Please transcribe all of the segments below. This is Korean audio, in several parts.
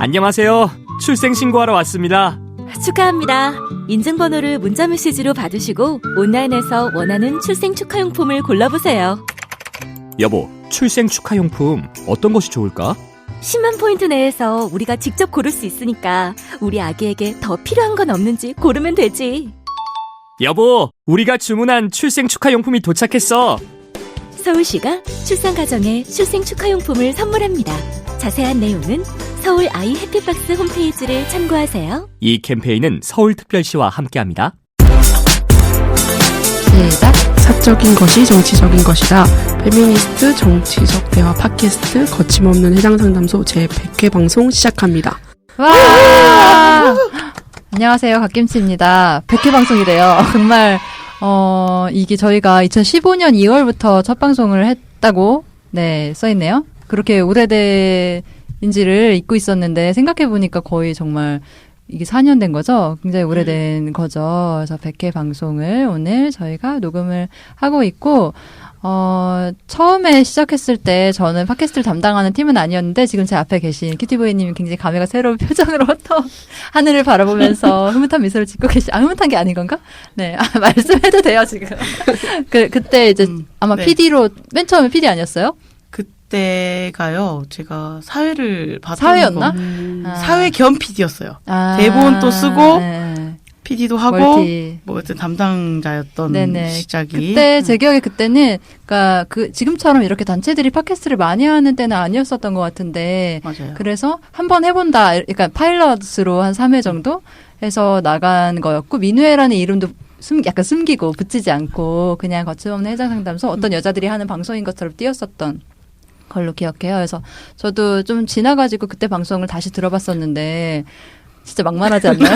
안녕하세요. 출생신고하러 왔습니다. 축하합니다. 인증번호를 문자메시지로 받으시고 온라인에서 원하는 출생 축하용품을 골라보세요. 여보, 출생 축하용품 어떤 것이 좋을까? 10만 포인트 내에서 우리가 직접 고를 수 있으니까 우리 아기에게 더 필요한 건 없는지 고르면 되지. 여보, 우리가 주문한 출생 축하용품이 도착했어. 서울시가 출산가정에 출생 축하용품을 선물합니다. 자세한 내용은 서울 아이 해피박스 홈페이지를 참고하세요. 이 캠페인은 서울특별시와 함께합니다. 시작. 사적인 것이 정치적인 것이다. 페미니스트 정치적 대화 팟캐스트 거침없는 해장상담소 제100회 방송 시작합니다. 와! 안녕하세요. 갓김치입니다. 100회 방송이래요. 정말 이게 저희가 2015년 2월부터 첫 방송을 했다고 써있네요. 그렇게 오래된지를 잊고 있었는데 생각해보니까 거의 정말 이게 4년 된 거죠? 굉장히 오래된 거죠. 그래서 100회 방송을 오늘 저희가 녹음을 하고 있고 처음에 시작했을 때 저는 팟캐스트를 담당하는 팀은 아니었는데 지금 제 앞에 계신 큐티보이님이 굉장히 감회가 새로운 표정으로 또 하늘을 바라보면서 흐뭇한 미소를 짓고 흐뭇한 게 아닌 건가? 네, 말씀해도 돼요, 지금. 그때 이제 아마 네. PD로, 맨 처음에 PD 아니었어요? 그때가요, 제가 사회를 받았던 사회였나? 사회 겸 PD였어요. 대본도 쓰고, PD도 하고, 멀티. 뭐, 어쨌든 담당자였던 네네. 시작이. 그때, 제 기억에 그때는, 그니까, 지금처럼 이렇게 단체들이 팟캐스트를 많이 하는 때는 아니었었던 것 같은데. 맞아요. 그래서 한번 해본다. 그러니까 파일럿으로 한 3회 정도 해서 나간 거였고, 민우회라는 이름도 약간 숨기고 붙이지 않고, 그냥 거침없는 해장상담소 어떤 여자들이 하는 방송인 것처럼 띄었었던 걸로 기억해요. 그래서 저도 좀 지나가지고 그때 방송을 다시 들어봤었는데, 진짜 막말하지 않나요?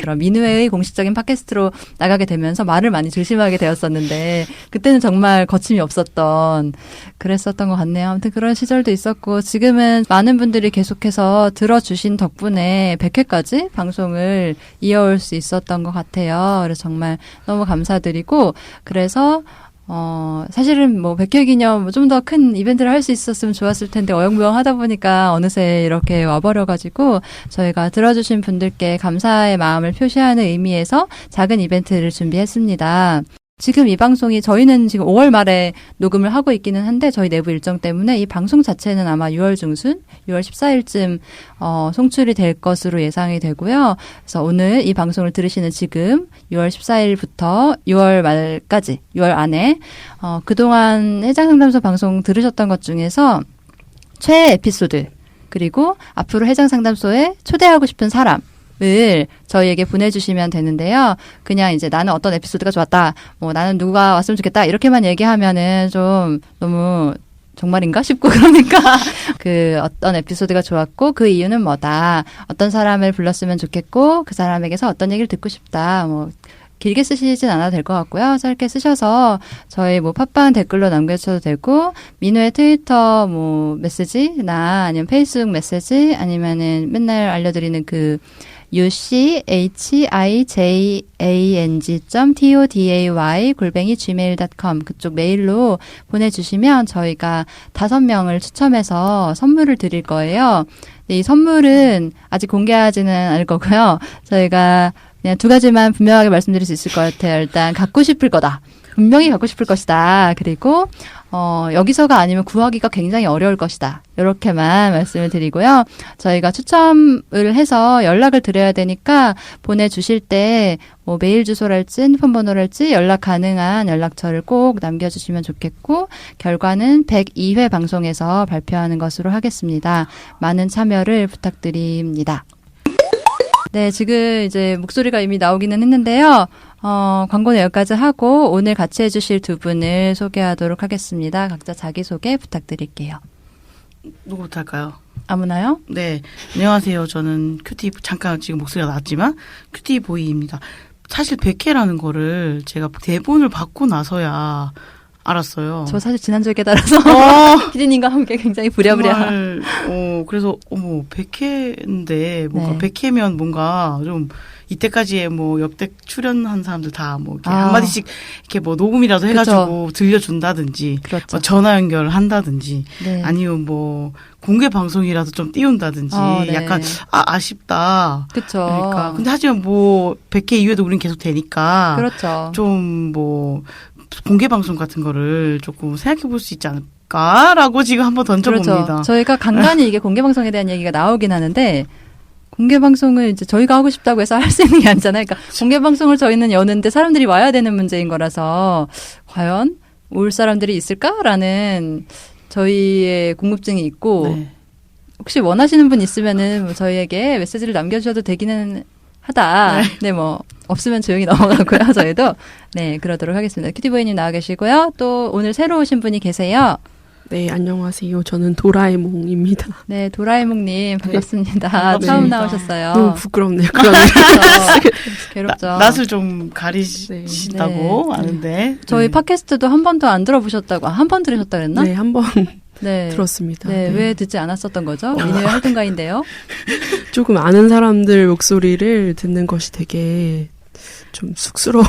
그럼 민우회의 공식적인 팟캐스트로 나가게 되면서 말을 많이 조심하게 되었었는데 그때는 정말 거침이 없었던 그랬었던 것 같네요. 아무튼 그런 시절도 있었고 지금은 많은 분들이 계속해서 들어주신 덕분에 100회까지 방송을 이어올 수 있었던 것 같아요. 그래서 정말 너무 감사드리고 그래서 사실은 뭐 100회 기념 좀 더 큰 이벤트를 할 수 있었으면 좋았을 텐데 어영부영 하다 보니까 어느새 이렇게 와버려가지고 저희가 들어주신 분들께 감사의 마음을 표시하는 의미에서 작은 이벤트를 준비했습니다. 지금 이 방송이 저희는 지금 5월 말에 녹음을 하고 있기는 한데 저희 내부 일정 때문에 이 방송 자체는 아마 6월 중순, 6월 14일쯤 송출이 될 것으로 예상이 되고요. 그래서 오늘 이 방송을 들으시는 지금 6월 14일부터 6월 말까지 6월 안에 그동안 해장상담소 방송 들으셨던 것 중에서 최애 에피소드 그리고 앞으로 해장상담소에 초대하고 싶은 사람 을 저희에게 보내주시면 되는데요. 그냥 이제 나는 어떤 에피소드가 좋았다. 뭐 나는 누가 왔으면 좋겠다. 이렇게만 얘기하면은 좀 너무 정말인가 싶고 그러니까 그 어떤 에피소드가 좋았고 그 이유는 뭐다. 어떤 사람을 불렀으면 좋겠고 그 사람에게서 어떤 얘기를 듣고 싶다. 뭐 길게 쓰시진 않아도 될 것 같고요. 짧게 쓰셔서 저희 뭐 팟빵 댓글로 남겨주셔도 되고 민우의 트위터 뭐 메시지나 아니면 페이스북 메시지 아니면은 맨날 알려드리는 그 uchiang.today@gmail.com 그쪽 메일로 보내주시면 저희가 5명을 추첨해서 선물을 드릴 거예요. 이 선물은 아직 공개하지는 않을 거고요. 저희가 그냥 2가지만 분명하게 말씀드릴 수 있을 것 같아요. 일단 갖고 싶을 거다. 분명히 갖고 싶을 것이다. 그리고 여기서가 아니면 구하기가 굉장히 어려울 것이다. 이렇게만 말씀을 드리고요. 저희가 추첨을 해서 연락을 드려야 되니까 보내주실 때 뭐 메일 주소랄지 핸드폰 번호랄지 연락 가능한 연락처를 꼭 남겨주시면 좋겠고 결과는 102회 방송에서 발표하는 것으로 하겠습니다. 많은 참여를 부탁드립니다. 네, 지금 이제 목소리가 이미 나오기는 했는데요. 광고는 여기까지 하고 오늘 같이 해주실 두 분을 소개하도록 하겠습니다. 각자 자기소개 부탁드릴게요. 누구부터 할까요? 아무나요? 네. 안녕하세요. 저는 잠깐 지금 목소리가 나왔지만 큐티보이입니다. 사실 100회라는 거를 제가 대본을 받고 나서야 알았어요. 저 사실 지난주에 깨달아서 피디님과 함께 굉장히 부랴부랴. 정말, 그래서 100회인데 뭔가 네. 100회면 뭔가 좀 이때까지의 뭐 역대 출연한 사람들 다 뭐 이렇게 아. 한마디씩 이렇게 뭐 녹음이라도 해가지고 들려준다든지 그렇죠. 뭐 전화 연결을 한다든지 네. 아니면 뭐 공개 방송이라도 좀 띄운다든지 네. 약간 아쉽다. 그렇죠. 그러니까 근데 하지만 뭐 100회 이후에도 우린 계속 되니까 그렇죠. 좀 뭐 공개 방송 같은 거를 조금 생각해 볼 수 있지 않을까라고 지금 한번 던져봅니다. 그렇죠. 저희가 간간히 이게 공개 방송에 대한 얘기가 나오긴 하는데 공개 방송을 이제 저희가 하고 싶다고 해서 할 수 있는 게 아니잖아요. 그러니까 공개 방송을 저희는 여는데 사람들이 와야 되는 문제인 거라서 과연 올 사람들이 있을까라는 저희의 궁금증이 있고 네. 혹시 원하시는 분 있으면은 뭐 저희에게 메시지를 남겨주셔도 되기는 하다. 네, 뭐 없으면 조용히 넘어가고요. 저희도 네 그러도록 하겠습니다. 큐티보이님 나와 계시고요. 또 오늘 새로 오신 분이 계세요. 네, 안녕하세요. 저는 도라에몽입니다. 네, 도라에몽님 반갑습니다. 반갑습니다. 처음 나오셨어요. 너무 부끄럽네요. 그런 그래서 괴롭죠. 낯을 좀 가리신다고 네. 아는데 저희 팟캐스트도 한 번도 안 들어보셨다고 한 번 들으셨다 그랬나? 네, 한번 네. 들었습니다. 네, 왜 듣지 않았었던 거죠? 민요의 활동가인데요. 조금 아는 사람들 목소리를 듣는 것이 되게 좀 쑥스러운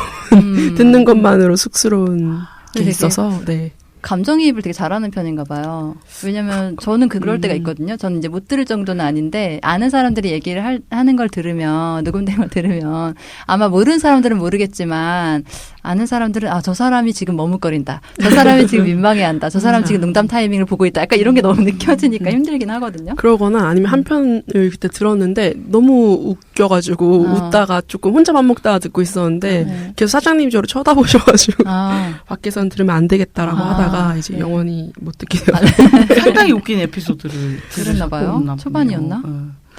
듣는 것만으로 쑥스러운 게 되게 있어서 네. 감정이입을 되게 잘하는 편인가 봐요. 왜냐면 저는 그럴 때가 있거든요. 저는 이제 못 들을 정도는 아닌데 아는 사람들이 얘기를 하는 걸 들으면 녹음된 걸 들으면 아마 모르는 사람들은 모르겠지만 아는 사람들은 아, 저 사람이 지금 머뭇거린다. 저 사람이 지금 민망해한다. 저 사람 지금 농담 타이밍을 보고 있다. 약간 이런 게 너무 느껴지니까 힘들긴 하거든요. 그러거나 아니면 한 편을 그때 들었는데 너무 웃겨가지고 웃다가 조금 혼자 밥 먹다가 듣고 있었는데 네. 계속 사장님이 저를 쳐다보셔가지고 아, 밖에서는 들으면 안 되겠다라고 아, 하다가 이제 네. 영원히 못 듣게 돼요. 상당히 웃긴 에피소드를 그랬나 봐요. 들으셨나 보네요. 초반이었나?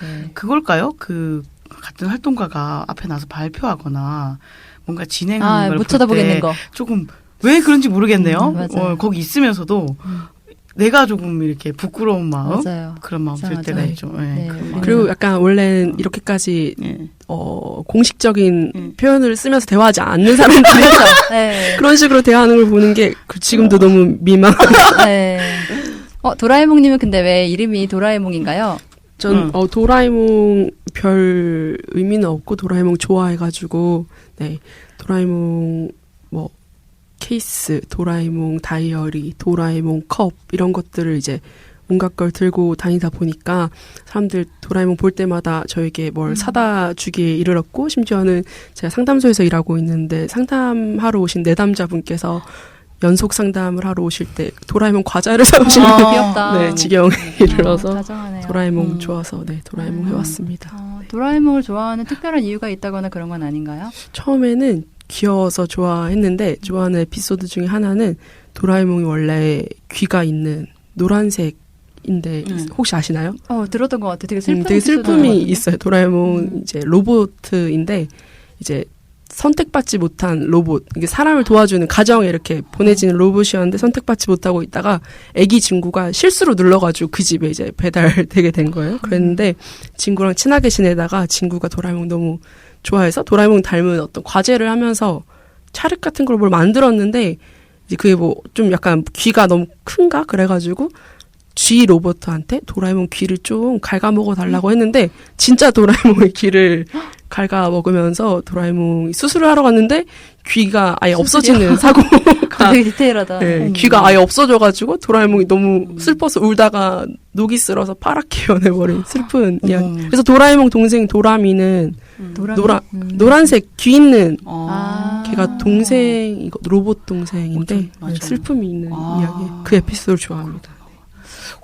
네. 그걸까요? 그 같은 활동가가 앞에 나서 발표하거나 뭔가 진행하는 아, 걸 못 볼 쳐다보겠는 때 거. 조금 왜 그런지 모르겠네요. 맞아요. 거기 있으면서도 내가 조금 이렇게 부끄러운 마음 맞아요. 그런 마음 들 이상하죠. 때가 네. 있죠. 네, 그런 우리는 마음. 그리고 약간 원래는 이렇게까지 예. 공식적인 표현을 쓰면서 대화하지 않는 사람들이 네. 그런 식으로 대화하는 걸 보는 게 지금도 너무 민망. 네. 도라에몽님은 근데 왜 이름이 도라에몽인가요? 전 도라에몽 별 의미는 없고 도라에몽 좋아해가지고 네 도라에몽 뭐 케이스, 도라에몽 다이어리, 도라에몽 컵 이런 것들을 이제 온갖 걸 들고 다니다 보니까 사람들 도라에몽 볼 때마다 저에게 뭘 사다 주기에 이르렀고 심지어는 제가 상담소에서 일하고 있는데 상담하러 오신 내담자분께서 연속 상담을 하러 오실 때 도라에몽 과자를 사오시는 귀엽다. 네, 지경에 이르러서 다정하네요. 도라에몽 좋아서 네 도라에몽 해왔습니다. 도라에몽을 좋아하는 특별한 이유가 있다거나 그런 건 아닌가요? 처음에는 귀여워서 좋아했는데 좋아하는 에피소드 중에 하나는 도라에몽이 원래 귀가 있는 노란색인데 혹시 아시나요? 들었던 것 같아요. 되게 슬픈 되게 슬픔이 에피소드거든요. 있어요. 도라에몽 이제 로봇인데 이제 선택받지 못한 로봇, 이게 사람을 도와주는 가정에 이렇게 보내지는 로봇이었는데 선택받지 못하고 있다가 아기 친구가 실수로 눌러가지고 그 집에 이제 배달되게 된 거예요. 그랬는데 친구랑 친하게 지내다가 친구가 도라에몽 너무 좋아해서 도라에몽 닮은 어떤 과제를 하면서 찰흙 같은 걸 뭘 만들었는데 이제 그게 뭐 좀 약간 귀가 너무 큰가 그래가지고 쥐 로봇한테 도라에몽 귀를 좀 갉아먹어 달라고 했는데 진짜 도라에몽의 귀를 갉아먹으면서 도라에몽이 수술을 하러 갔는데 귀가 아예 없어지는 사고가 되게 디테일하다. 네, 귀가 아예 없어져가지고 도라에몽이 너무 슬퍼서 울다가 녹이 쓸어서 파랗게 변해버린 슬픈 이야기. 그래서 도라에몽 동생 도라미는 노란색 귀 있는 걔가 동생 로봇 동생인데 맞아. 슬픔이 있는 이야기. 그 에피소드를 좋아합니다.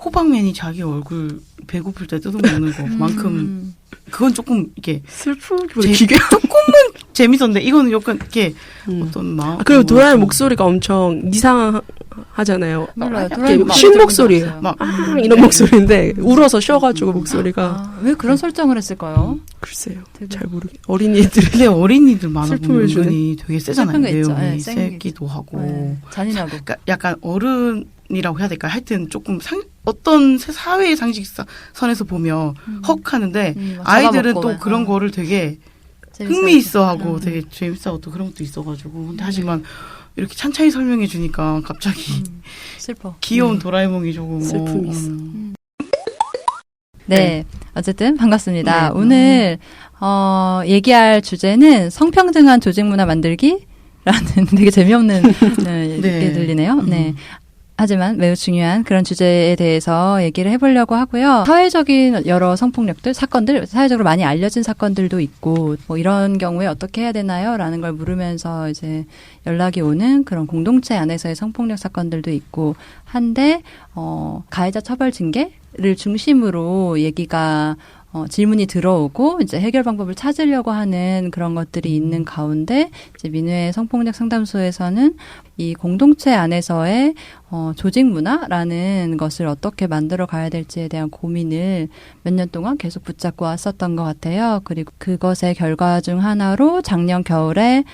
호박맨이 자기 얼굴 배고플 때 뜯어먹는 것만큼 그건 조금 이게 슬프기보다 기괴. 조금은 재밌었는데 이거는 약간 이렇게 어떤 마음. 그리고 도라에몽 목소리가 엄청 이상하잖아요. 몰라요. 이렇게 도라에몽 쉰 목소리예요. 막 이런 목소리인데 울어서 쉬어가지고 목소리가 왜 그런 설정을 했을까요? 글쎄요. 잘 모르겠. 어린이들이 근데 어린이들 만화 보면 슬픔을 주네. 은근히 되게 세잖아요. 슬픈 거 있죠. 내용이 네, 세기도 하고. 네, 잔인하고. 그러니까 약간 어른이라고 해야 될까? 하여튼 조금 어떤 사회의 상식선에서 보면 헉 하는데 아이들은 잡아먹고, 또 그런 거를 되게 재밌어요. 흥미있어하고 되게 재밌어하고 또 그런 것도 있어가지고. 근데 하지만 이렇게 찬찬히 설명해 주니까 갑자기 슬퍼. 귀여운 도라에몽이 조금 슬픔이 있어. 네. 어쨌든 반갑습니다. 네. 오늘 얘기할 주제는 성평등한 조직문화 만들기라는 되게 재미없는 게 들리네요. 네. 하지만 매우 중요한 그런 주제에 대해서 얘기를 해보려고 하고요. 사회적인 여러 성폭력들, 사건들, 사회적으로 많이 알려진 사건들도 있고, 뭐 이런 경우에 어떻게 해야 되나요? 라는 걸 물으면서 이제 연락이 오는 그런 공동체 안에서의 성폭력 사건들도 있고 한데, 가해자 처벌 징계를 중심으로 얘기가 질문이 들어오고 이제 해결 방법을 찾으려고 하는 그런 것들이 있는 가운데 이제 민회 성폭력 상담소에서는 이 공동체 안에서의 조직 문화라는 것을 어떻게 만들어 가야 될지에 대한 고민을 몇 년 동안 계속 붙잡고 왔었던 것 같아요. 그리고 그것의 결과 중 하나로 작년 겨울에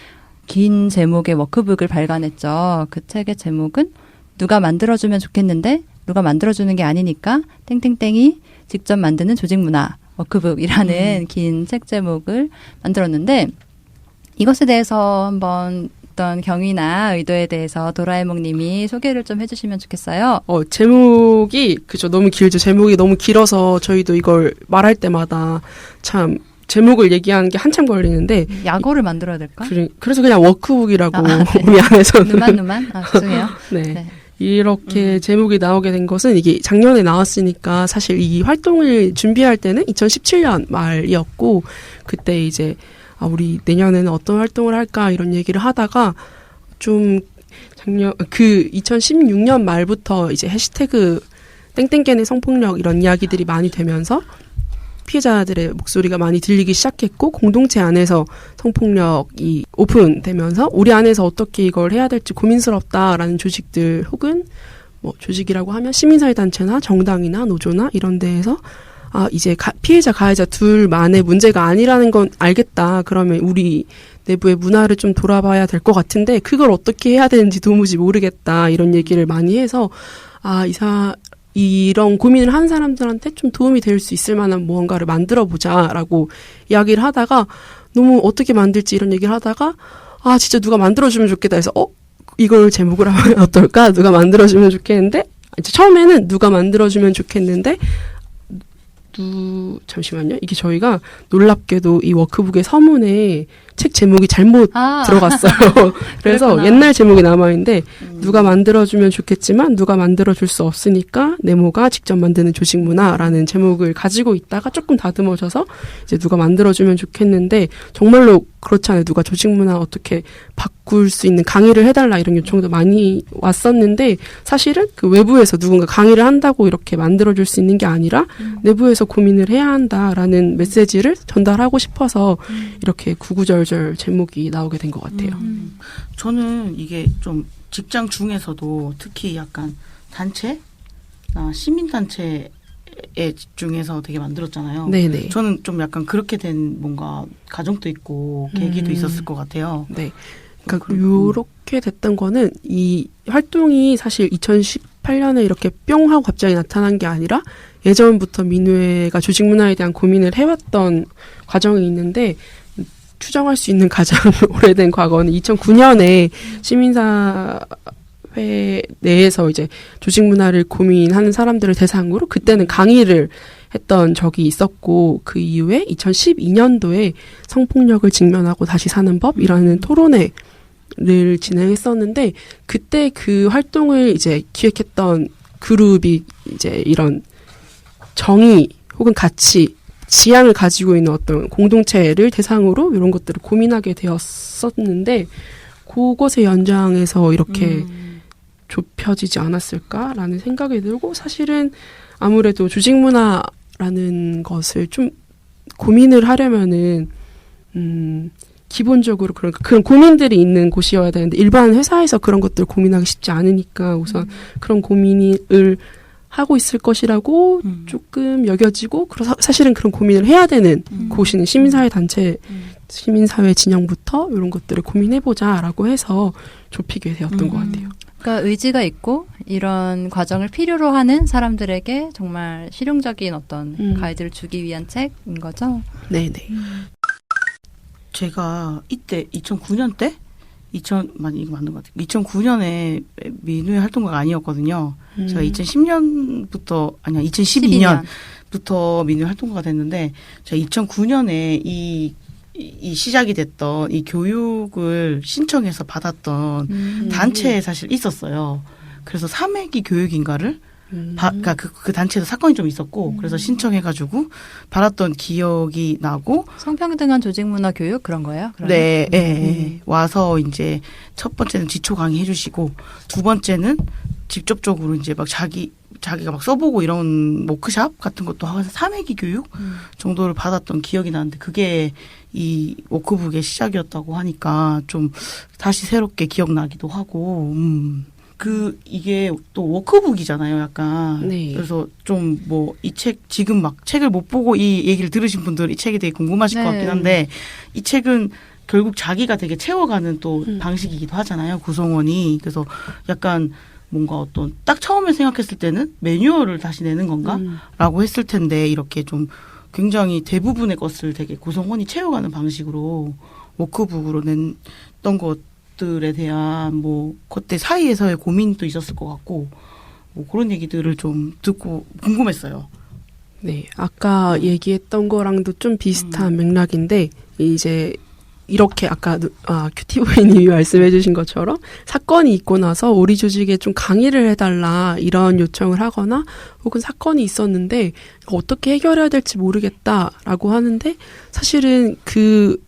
긴 제목의 워크북을 발간했죠. 그 책의 제목은 누가 만들어주면 좋겠는데 누가 만들어주는 게 아니니까 땡땡땡이 직접 만드는 조직 문화 워크북이라는 긴 책 제목을 만들었는데 이것에 대해서 한번 어떤 경위나 의도에 대해서 도라에몽 님이 소개를 좀 해주시면 좋겠어요. 제목이 그죠 너무 길죠. 제목이 너무 길어서 저희도 이걸 말할 때마다 참 제목을 얘기하는 게 한참 걸리는데 약어를 만들어야 될까? 그래서 그냥 워크북이라고 우리 안에서는 누만 죄송해요. 네. 네. 이렇게 제목이 나오게 된 것은 이게 작년에 나왔으니까 사실 이 활동을 준비할 때는 2017년 말이었고 그때 이제 우리 내년에는 어떤 활동을 할까 이런 얘기를 하다가 좀 작년 2016년 말부터 이제 해시태그 땡땡견의 성폭력 이런 이야기들이 많이 되면서 피해자들의 목소리가 많이 들리기 시작했고 공동체 안에서 성폭력이 오픈되면서 우리 안에서 어떻게 이걸 해야 될지 고민스럽다라는 조직들 혹은 뭐 조직이라고 하면 시민사회단체나 정당이나 노조나 이런 데에서 이제 피해자 가해자 둘만의 문제가 아니라는 건 알겠다. 그러면 우리 내부의 문화를 좀 돌아봐야 될 것 같은데 그걸 어떻게 해야 되는지 도무지 모르겠다. 이런 얘기를 많이 해서 이런 고민을 하는 사람들한테 좀 도움이 될 수 있을 만한 무언가를 만들어보자라고 이야기를 하다가 너무 어떻게 만들지 이런 얘기를 하다가 진짜 누가 만들어주면 좋겠다 해서 이걸 제목으로 하면 어떨까? 누가 만들어주면 좋겠는데 이제 처음에는 누가 만들어주면 좋겠는데 잠시만요. 이게 저희가 놀랍게도 이 워크북의 서문에 책 제목이 잘못 들어갔어요. 그래서 그렇구나. 옛날 제목이 남아있는데 누가 만들어주면 좋겠지만 누가 만들어줄 수 없으니까 네모가 직접 만드는 조직문화라는 제목을 가지고 있다가 조금 다듬어져서 이제 누가 만들어주면 좋겠는데 정말로 그렇지 않아요. 누가 조직문화 어떻게 바꿀 수 있는 강의를 해달라 이런 요청도 많이 왔었는데 사실은 그 외부에서 누군가 강의를 한다고 이렇게 만들어줄 수 있는 게 아니라 내부에서 고민을 해야 한다라는 메시지를 전달하고 싶어서 이렇게 구구절절 제목이 나오게 된 것 같아요. 저는 이게 좀 직장 중에서도 특히 약간 단체나 시민단체에 집중해서 되게 만들었잖아요. 네네. 저는 좀 약간 그렇게 된 뭔가 가정도 있고 계기도 있었을 것 같아요. 네. 그러니까 요렇게 됐던 거는 이 활동이 사실 2018년에 이렇게 뿅 하고 갑자기 나타난 게 아니라 예전부터 민회가 조직 문화에 대한 고민을 해왔던 과정이 있는데 추정할 수 있는 가장 오래된 과거는 2009년에 시민사회 내에서 이제 조직 문화를 고민하는 사람들을 대상으로 그때는 강의를 했던 적이 있었고 그 이후에 2012년도에 성폭력을 직면하고 다시 사는 법이라는 토론회를 진행했었는데 그때 그 활동을 이제 기획했던 그룹이 이제 이런 정의 혹은 가치 지향을 가지고 있는 어떤 공동체를 대상으로 이런 것들을 고민하게 되었었는데 그것의 연장에서 이렇게 좁혀지지 않았을까라는 생각이 들고 사실은 아무래도 조직 문화라는 것을 좀 고민을 하려면은 기본적으로 그런 고민들이 있는 곳이어야 되는데 일반 회사에서 그런 것들을 고민하기 쉽지 않으니까 우선 그런 고민을 하고 있을 것이라고 조금 여겨지고 사실은 그런 고민을 해야 되는 곳이는 시민사회 단체, 시민사회 진영부터 이런 것들을 고민해보자라고 해서 좁히게 되었던 것 같아요. 그러니까 의지가 있고 이런 과정을 필요로 하는 사람들에게 정말 실용적인 어떤 가이드를 주기 위한 책인 거죠. 네네. 제가 이때 2009년 때? 이거 맞는 것 같아요. 2009년에 민회 활동가가 아니었거든요. 제가 2012년부터 부터 민우회 활동가가 됐는데 제가 2009년에 이 시작이 됐던 이 교육을 신청해서 받았던 단체에 사실 있었어요. 그래서 삼회기 교육인가를 그러니까 그 단체에서 사건이 좀 있었고 그래서 신청해가지고 받았던 기억이 나고 성평등한 조직 문화 교육 그런 거예요? 그러면? 네, 예. 와서 이제 첫 번째는 기초 강의 해주시고 두 번째는 직접적으로 이제 막 자기가 막 써보고 이런 워크샵 같은 것도 하면서 3회기 교육 정도를 받았던 기억이 나는데 그게 이 워크북의 시작이었다고 하니까 좀 다시 새롭게 기억나기도 하고, 이게 또 워크북이잖아요, 약간. 네. 그래서 좀 뭐 이 지금 막 책을 못 보고 이 얘기를 들으신 분들 이 책이 되게 궁금하실 것 같긴 한데 이 책은 결국 자기가 되게 채워가는 또 방식이기도 하잖아요, 구성원이. 그래서 약간 뭔가 어떤 딱 처음에 생각했을 때는 매뉴얼을 다시 내는 건가? 라고 했을 텐데 이렇게 좀 굉장히 대부분의 것을 되게 구성원이 채워가는 방식으로 워크북으로 냈던 것들에 대한 뭐 그때 사이에서의 고민도 있었을 것 같고 뭐 그런 얘기들을 좀 듣고 궁금했어요. 네, 아까 얘기했던 거랑도 좀 비슷한 맥락인데 이제 이렇게 아까 큐티보이님이 말씀해 주신 것처럼 사건이 있고 나서 우리 조직에 좀 강의를 해달라 이런 요청을 하거나 혹은 사건이 있었는데 어떻게 해결해야 될지 모르겠다라고 하는데 사실은 그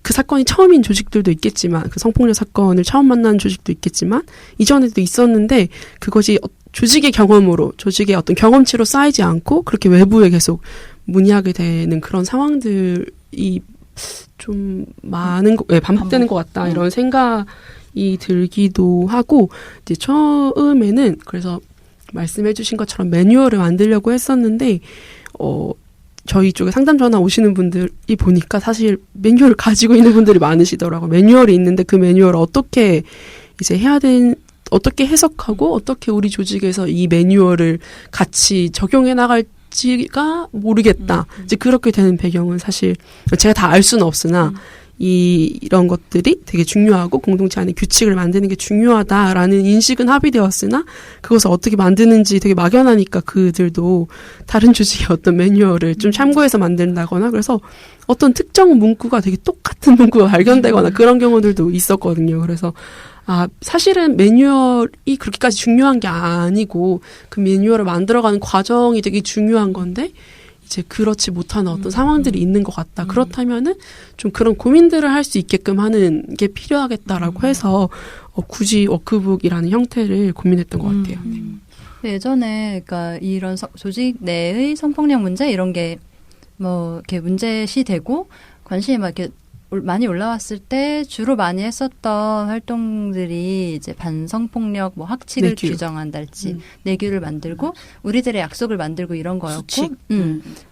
사건이 처음인 조직들도 있겠지만 그 성폭력 사건을 처음 만난 조직도 있겠지만 이전에도 있었는데 그것이 조직의 경험으로 조직의 어떤 경험치로 쌓이지 않고 그렇게 외부에 계속 문의하게 되는 그런 상황들이 좀 많은 반복되는 것 같다 이런 생각이 들기도 하고 이제 처음에는 그래서 말씀해주신 것처럼 매뉴얼을 만들려고 했었는데 저희 쪽에 상담 전화 오시는 분들이 보니까 사실 매뉴얼을 가지고 있는 분들이 많으시더라고요. 매뉴얼이 있는데 그 매뉴얼을 어떻게 이제 어떻게 해석하고 어떻게 우리 조직에서 이 매뉴얼을 같이 적용해 나갈지가 모르겠다. 이제 그렇게 되는 배경은 사실 제가 다 알 수는 없으나 이런 것들이 되게 중요하고 공동체 안에 규칙을 만드는 게 중요하다라는 인식은 합의되었으나 그것을 어떻게 만드는지 되게 막연하니까 그들도 다른 조직의 어떤 매뉴얼을 좀 참고해서 만든다거나 그래서 어떤 특정 문구가 되게 똑같은 문구가 발견되거나 그런 경우들도 있었거든요. 그래서 사실은 매뉴얼이 그렇게까지 중요한 게 아니고 그 매뉴얼을 만들어가는 과정이 되게 중요한 건데 이제 그렇지 못한 어떤 상황들이 있는 것 같다. 그렇다면은 좀 그런 고민들을 할 수 있게끔 하는 게 필요하겠다라고 해서 굳이 워크북이라는 형태를 고민했던 것 같아요. 예전에 그러니까 이런 조직 내의 성폭력 문제 이런 게 뭐 이렇게 문제시 되고 관심이 막 이렇게 많이 올라왔을 때 주로 많이 했었던 활동들이 이제 반성폭력 뭐 학칙을 내규. 규정한달지 내규를 만들고 우리들의 약속을 만들고 이런 거였고 수칙.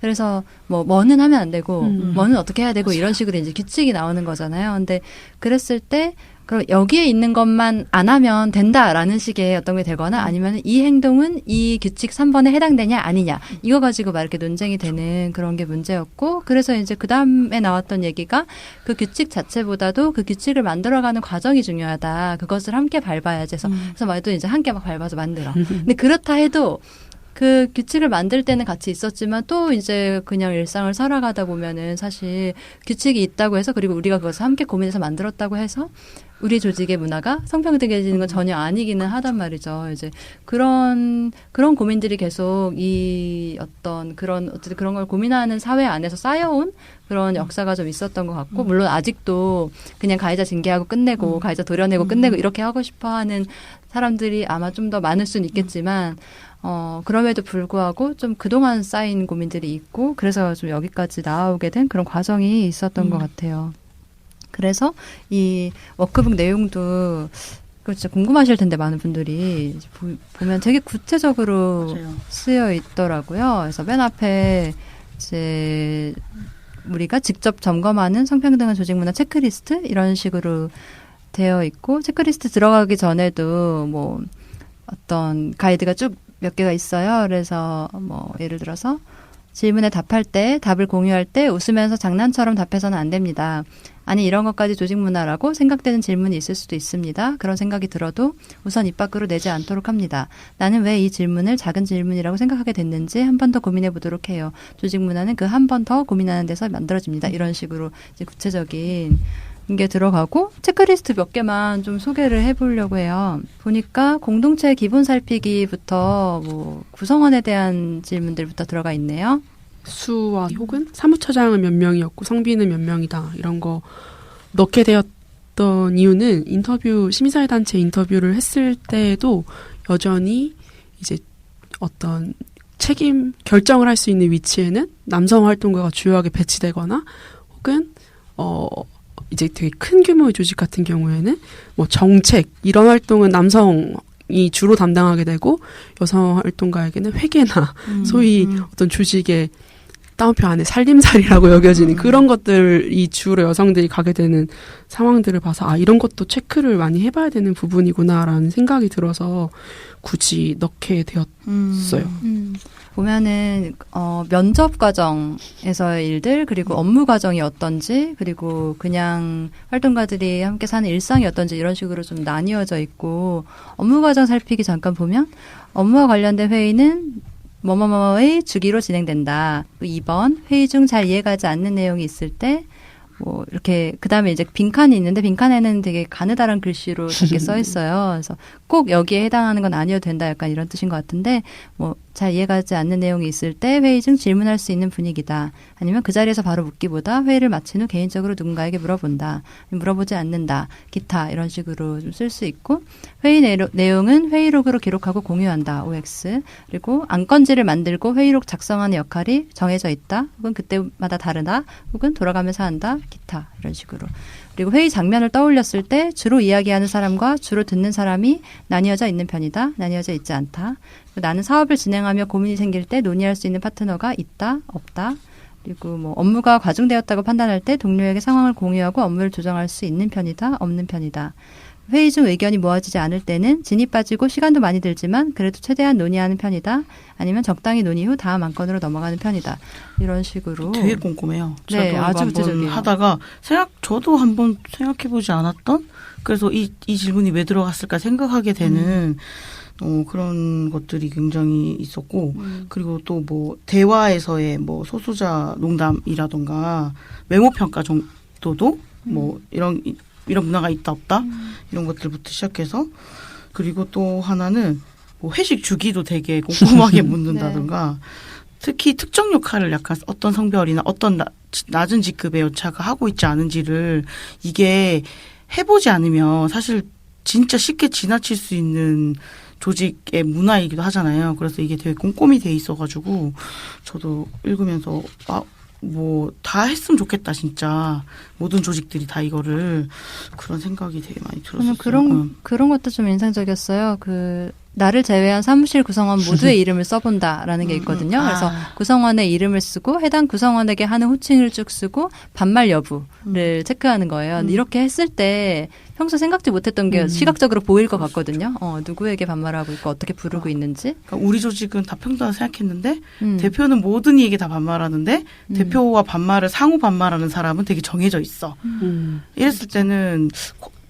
그래서 뭐는 하면 안 되고 뭐는 어떻게 해야 되고 이런 식으로 이제 규칙이 나오는 거잖아요. 근데 그랬을 때 그럼 여기에 있는 것만 안 하면 된다라는 식의 어떤 게 되거나 아니면 이 행동은 이 규칙 3번에 해당되냐 아니냐 이거 가지고 막 이렇게 논쟁이 되는 그런 게 문제였고 그래서 이제 그 다음에 나왔던 얘기가 그 규칙 자체보다도 그 규칙을 만들어가는 과정이 중요하다. 그것을 함께 밟아야지 해서 그래서 말도 이제 함께 막 밟아서 만들어. 근데 그렇다 해도 그 규칙을 만들 때는 같이 있었지만 또 이제 그냥 일상을 살아가다 보면은 사실 규칙이 있다고 해서 그리고 우리가 그것을 함께 고민해서 만들었다고 해서 우리 조직의 문화가 성평등해지는 건 전혀 아니기는 하단 말이죠. 이제 그런 고민들이 계속 이 어떤 어쨌든 그런 걸 고민하는 사회 안에서 쌓여온 그런 역사가 좀 있었던 것 같고 물론 아직도 그냥 가해자 징계하고 끝내고 가해자 도려내고 끝내고 이렇게 하고 싶어하는 사람들이 아마 좀 더 많을 수는 있겠지만 그럼에도 불구하고 좀 그동안 쌓인 고민들이 있고 그래서 좀 여기까지 나아오게 된 그런 과정이 있었던 것 같아요. 그래서 이 워크북 내용도 진짜 궁금하실 텐데 많은 분들이 보면 되게 구체적으로 맞아요. 쓰여 있더라고요. 그래서 맨 앞에 이제 우리가 직접 점검하는 성평등한 조직 문화 체크리스트 이런 식으로 되어 있고 체크리스트 들어가기 전에도 뭐 어떤 가이드가 쭉 몇 개가 있어요. 그래서 뭐 예를 들어서 질문에 답할 때, 답을 공유할 때 웃으면서 장난처럼 답해서는 안 됩니다. 아니 이런 것까지 조직 문화라고 생각되는 질문이 있을 수도 있습니다. 그런 생각이 들어도 우선 입 밖으로 내지 않도록 합니다. 나는 왜 이 질문을 작은 질문이라고 생각하게 됐는지 한 번 더 고민해 보도록 해요. 조직 문화는 그 한 번 더 고민하는 데서 만들어집니다. 이런 식으로 이제 구체적인 게 들어가고 체크리스트 몇 개만 좀 소개를 해보려고 해요. 보니까 공동체 기본 살피기부터 뭐 구성원에 대한 질문들부터 들어가 있네요. 수와 혹은 사무처장은 몇 명이었고 성비는 몇 명이다 이런 거 넣게 되었던 이유는 인터뷰 시민사회단체 인터뷰를 했을 때에도 여전히 이제 어떤 책임 결정을 할 수 있는 위치에는 남성 활동가가 주요하게 배치되거나 혹은 이제 되게 큰 규모의 조직 같은 경우에는 뭐 정책 이런 활동은 남성이 주로 담당하게 되고 여성 활동가에게는 회계나 소위 어떤 조직의 따옴표 안에 살림살이라고 여겨지는 그런 것들이 주로 여성들이 가게 되는 상황들을 봐서 아 이런 것도 체크를 많이 해봐야 되는 부분이구나라는 생각이 들어서 굳이 넣게 되었어요. 보면은 면접 과정에서의 일들 그리고 업무 과정이 어떤지 그리고 그냥 활동가들이 함께 사는 일상이 어떤지 이런 식으로 좀 나뉘어져 있고 업무 과정 살피기 잠깐 보면 업무와 관련된 회의는 뭐뭐뭐의 주기로 진행된다. 2번 회의 중 잘 이해가지 않는 내용이 있을 때 뭐 이렇게 그다음에 이제 빈칸이 있는데 빈칸에는 되게 가느다란 글씨로 적게 써 있어요. 그래서 꼭 여기에 해당하는 건 아니어도 된다. 약간 이런 뜻인 것 같은데 뭐 잘 이해가지 않는 내용이 있을 때 회의 중 질문할 수 있는 분위기다. 아니면 그 자리에서 바로 묻기보다 회의를 마친 후 개인적으로 누군가에게 물어본다. 물어보지 않는다. 기타 이런 식으로 좀 쓸 수 있고 회의 내용은 회의록으로 기록하고 공유한다. OX. 그리고 안건지를 만들고 회의록 작성하는 역할이 정해져 있다. 혹은 그때마다 다르다. 혹은 돌아가면서 한다. 기타 이런 식으로. 그리고 회의 장면을 떠올렸을 때 주로 이야기하는 사람과 주로 듣는 사람이 나뉘어져 있는 편이다. 나뉘어져 있지 않다. 나는 사업을 진행하며 고민이 생길 때 논의할 수 있는 파트너가 있다. 없다. 그리고 뭐 업무가 과중되었다고 판단할 때 동료에게 상황을 공유하고 업무를 조정할 수 있는 편이다. 없는 편이다. 회의 중 의견이 모아지지 않을 때는 진이 빠지고 시간도 많이 들지만 그래도 최대한 논의하는 편이다. 아니면 적당히 논의 후 다음 안건으로 넘어가는 편이다. 이런 식으로. 되게 꼼꼼해요. 네, 저도 아주 한번 구체적이에요. 하다가 저도 한번 생각해보지 않았던 그래서 이 질문이 왜 들어갔을까 생각하게 되는 그런 것들이 굉장히 있었고 그리고 또 뭐 대화에서의 뭐 소수자 농담이라던가 외모 평가 정도도 뭐 이런 문화가 있다 없다 이런 것들부터 시작해서 그리고 또 하나는 뭐 회식 주기도 되게 꼼꼼하게 묻는다든가 특히 특정 역할을 약간 어떤 성별이나 어떤 낮은 직급의 여차가 하고 있지 않은지를 이게 해보지 않으면 사실 진짜 쉽게 지나칠 수 있는 조직의 문화이기도 하잖아요. 그래서 이게 되게 꼼꼼히 돼 있어가지고 저도 읽으면서 뭐 다 했으면 좋겠다 진짜 모든 조직들이 다 이거를 그런 생각이 되게 많이 들었어요. 그런 것도 좀 인상적이었어요. 나를 제외한 사무실 구성원 모두의 이름을 써본다라는 게 있거든요. 그래서 구성원의 이름을 쓰고 해당 구성원에게 하는 호칭을 쭉 쓰고 반말 여부를 체크하는 거예요. 이렇게 했을 때 평소 생각지 못했던 게 시각적으로 보일 것 같거든요. 누구에게 반말하고 있고 어떻게 부르고 있는지. 그러니까 우리 조직은 다 평등하다 생각했는데 대표는 모든 이에게 다 반말하는데 대표와 반말을 상호 반말하는 사람은 되게 정해져 있어. 이랬을 때는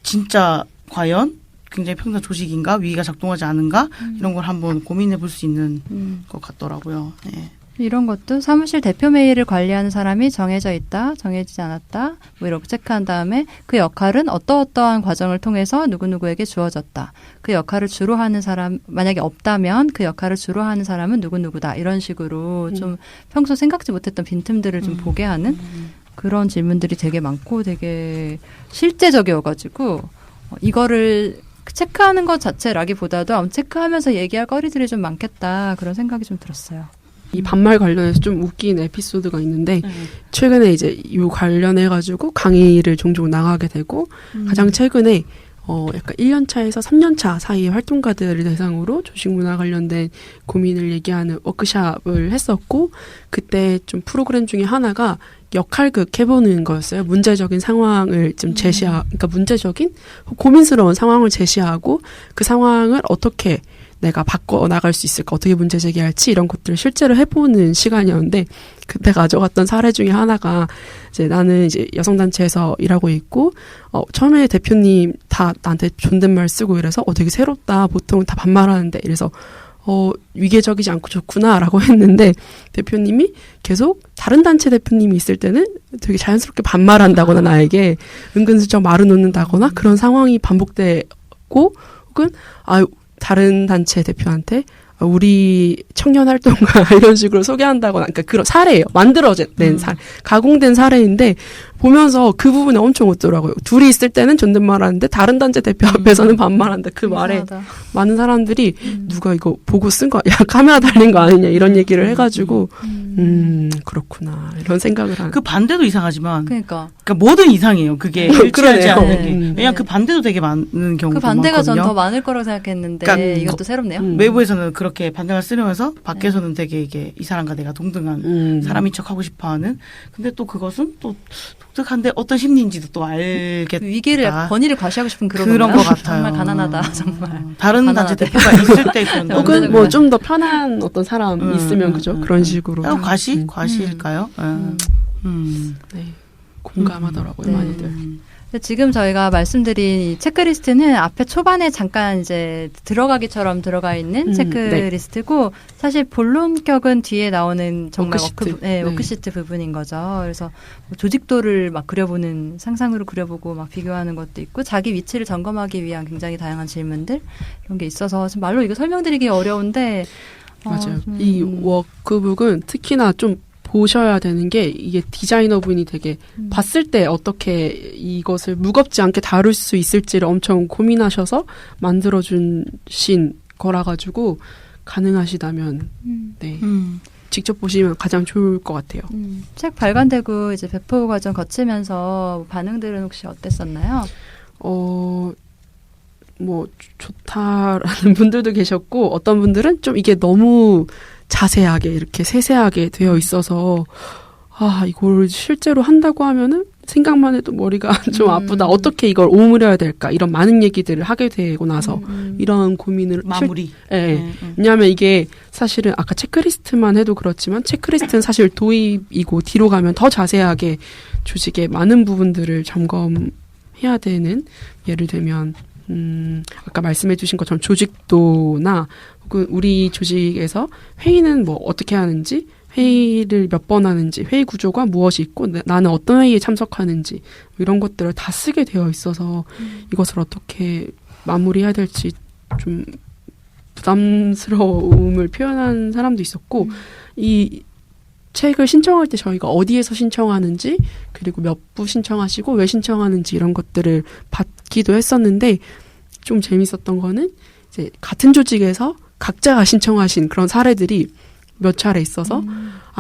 진짜 과연 굉장히 평등 조직인가 위기가 작동하지 않은가 이런 걸 한번 고민해 볼 수 있는 것 같더라고요. 네. 이런 것도 사무실 대표 메일을 관리하는 사람이 정해져 있다, 정해지지 않았다, 뭐 이렇게 체크한 다음에 그 역할은 어떠어떠한 과정을 통해서 누구누구에게 주어졌다. 그 역할을 주로 하는 사람, 만약에 없다면 그 역할을 주로 하는 사람은 누구누구다. 이런 식으로 좀 평소 생각지 못했던 빈틈들을 좀 보게 하는 그런 질문들이 되게 많고 되게 실제적이어가지고 이거를 체크하는 것 자체라기보다도 체크하면서 얘기할 거리들이 좀 많겠다. 그런 생각이 좀 들었어요. 이 반말 관련해서 좀 웃긴 에피소드가 있는데 최근에 이제 이 관련해가지고 강의를 종종 나가게 되고 가장 최근에 약간 1년차에서 3년차 사이의 활동가들을 대상으로 조직문화 관련된 고민을 얘기하는 워크숍을 했었고 그때 좀 프로그램 중에 하나가 역할극 해보는 거였어요. 문제적인 상황을 좀 그러니까 문제적인 고민스러운 상황을 제시하고 그 상황을 어떻게 내가 바꿔 나갈 수 있을까, 어떻게 문제 제기할지 이런 것들을 실제로 해보는 시간이었는데, 그때 가져갔던 사례 중에 하나가 이제 나는 이제 여성단체에서 일하고 있고 처음에 대표님 다 나한테 존댓말 쓰고 이래서 되게 새롭다, 보통은 다 반말하는데, 이래서 위계적이지 않고 좋구나라고 했는데, 대표님이 계속 다른 단체 대표님이 있을 때는 되게 자연스럽게 반말한다거나 나에게 은근슬쩍 말을 놓는다거나 그런 상황이 반복되고, 혹은 다른 단체 대표한테 우리 청년 활동가 이런 식으로 소개한다거나, 그러니까 그런 사례예요. 만들어낸 사례, 가공된 사례인데 보면서 그 부분에 엄청 웃더라고요. 둘이 있을 때는 존댓말하는데 다른 단체 대표 앞에서는 반말한다. 그 말에 이상하다. 많은 사람들이 누가 이거 보고 쓴 거, 야 카메라 달린 거 아니냐 이런 얘기를 해가지고 그렇구나 이런 생각을 하는. 그 반대도 이상하지만, 그러니까 뭐든 이상해요. 그게 일치하지 그러네요. 않는 게. 네. 왜냐면 그 반대도 되게 많은 경우가 그 반대가 전 많거든요. 더 많을 거라고 생각했는데 그러니까 이것도 새롭네요. 외부에서는 그렇게 반대말 쓰려면서 밖에서는 되게 이게 이 사람과 내가 동등한 사람인 척 하고 싶어하는. 근데 또 그것은 또 독특한데 어떤 심리인지도 또 알겠다. 위기를 약간 권위를 과시하고 싶은 그런 것 건가요? 같아요. 정말 가난하다, 정말. 다른 가난하다. 단체 대표가 있을 때 그런 거. 혹은 뭐 좀 더 편한 어떤 사람 있으면 그죠? 그런 식으로. 과시일까요? 네. 공감하더라고요, 많이들. 지금 저희가 말씀드린 이 체크리스트는 앞에 초반에 잠깐 이제 들어가기처럼 들어가 있는 체크리스트고, 사실 본론격은 뒤에 나오는 정말 워크시트 부분인 거죠. 그래서 뭐 조직도를 막 그려보는, 상상으로 그려보고 막 비교하는 것도 있고, 자기 위치를 점검하기 위한 굉장히 다양한 질문들, 이런 게 있어서 지금 말로 이거 설명드리기 어려운데. 맞아요. 이 워크북은 특히나 좀 보셔야 되는 게, 이게 디자이너분이 되게 봤을 때 어떻게 이것을 무겁지 않게 다룰 수 있을지를 엄청 고민하셔서 만들어주신 거라 가지고, 가능하시다면 네, 직접 보시면 가장 좋을 것 같아요. 책 발간되고 이제 배포 과정 거치면서 반응들은 혹시 어땠었나요? 뭐 좋다라는 분들도 계셨고, 어떤 분들은 좀 이게 너무 자세하게 이렇게 세세하게 되어 있어서 이걸 실제로 한다고 하면은 생각만 해도 머리가 좀 아프다. 어떻게 이걸 오므려야 될까? 이런 많은 얘기들을 하게 되고 나서 이런 고민을 마무리. 왜냐하면 이게 사실은 아까 체크리스트만 해도 그렇지만, 체크리스트는 사실 도입이고 뒤로 가면 더 자세하게 조직의 많은 부분들을 점검해야 되는, 예를 들면 아까 말씀해 주신 것처럼 조직도나, 혹은 우리 조직에서 회의는 뭐 어떻게 하는지, 회의를 몇 번 하는지, 회의 구조가 무엇이 있고 나는 어떤 회의에 참석하는지, 이런 것들을 다 쓰게 되어 있어서 이것을 어떻게 마무리해야 될지 좀 부담스러움을 표현한 사람도 있었고, 이 책을 신청할 때 저희가 어디에서 신청하는지, 그리고 몇 부 신청하시고 왜 신청하는지 이런 것들을 받기도 했었는데, 좀 재밌었던 거는 이제 같은 조직에서 각자가 신청하신 그런 사례들이 몇 차례 있어서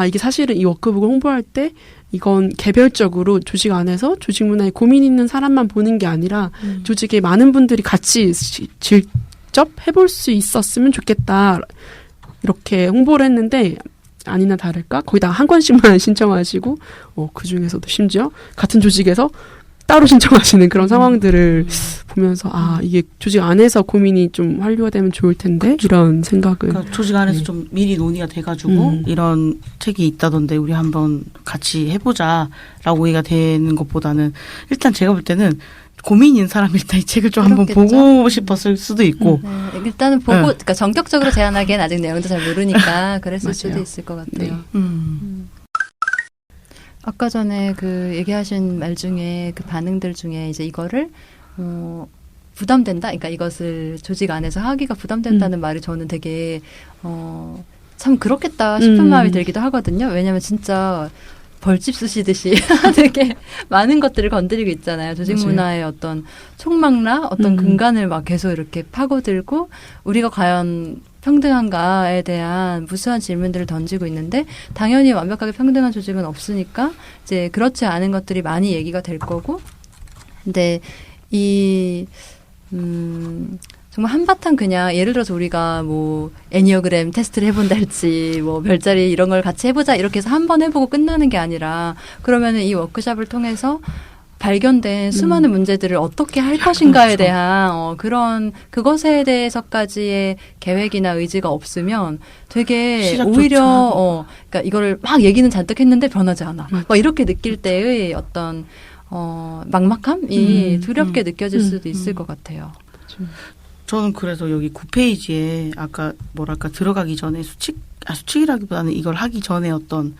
이게 사실은 이 워크북을 홍보할 때 이건 개별적으로 조직 안에서 조직 문화에 고민 있는 사람만 보는 게 아니라 조직의 많은 분들이 같이 직접 해볼 수 있었으면 좋겠다, 이렇게 홍보를 했는데, 아니나 다를까 거기다가 한 권씩만 신청하시고, 그중에서도 심지어 같은 조직에서 따로 신청하시는 그런 상황들을 보면서 이게 조직 안에서 고민이 좀 완료되면 좋을 텐데, 이런 생각을. 그러니까 조직 안에서 좀 미리 논의가 돼가지고 이런 책이 있다던데 우리 한번 같이 해보자라고 얘기가 되는 것보다는, 일단 제가 볼 때는 고민인 사람이 일단 이 책을 좀 한번 보고 싶었을 수도 있고. 일단은 보고, 그러니까 전격적으로 제안하기엔 아직 내용도 잘 모르니까 그랬을 수도 있을 것 같아요. 아까 전에 그 얘기하신 말 중에 그 반응들 중에 이제 이거를 부담된다, 그러니까 이것을 조직 안에서 하기가 부담된다는 말이 저는 되게 참 그렇겠다 싶은 마음이 들기도 하거든요. 왜냐하면 진짜 벌집 쑤시듯이 되게 많은 것들을 건드리고 있잖아요. 조직 문화의 어떤 촉망라, 어떤 근간을 막 계속 이렇게 파고들고, 우리가 과연 평등한가에 대한 무수한 질문들을 던지고 있는데, 당연히 완벽하게 평등한 조직은 없으니까 이제 그렇지 않은 것들이 많이 얘기가 될 거고, 근데 이 정말 한바탕 그냥 예를 들어서 우리가 뭐 애니어그램 테스트를 해본달지 뭐 별자리 이런 걸 같이 해보자 이렇게 해서 한 번 해보고 끝나는 게 아니라, 그러면은 이 워크숍을 통해서 발견된 수많은 문제들을 어떻게 할 것인가에 대한 그것에 대해서까지의 계획이나 의지가 없으면 되게 시작조차 오히려 그러니까 이거를 막 얘기는 잔뜩 했는데 변하지 않아. 막 이렇게 느낄 때의 어떤 막막함이 두렵게 느껴질 수도 있을 것 같아요. 저는 그래서 여기 9페이지에 아까 들어가기 전에 수칙이라기보다는 이걸 하기 전에 어떤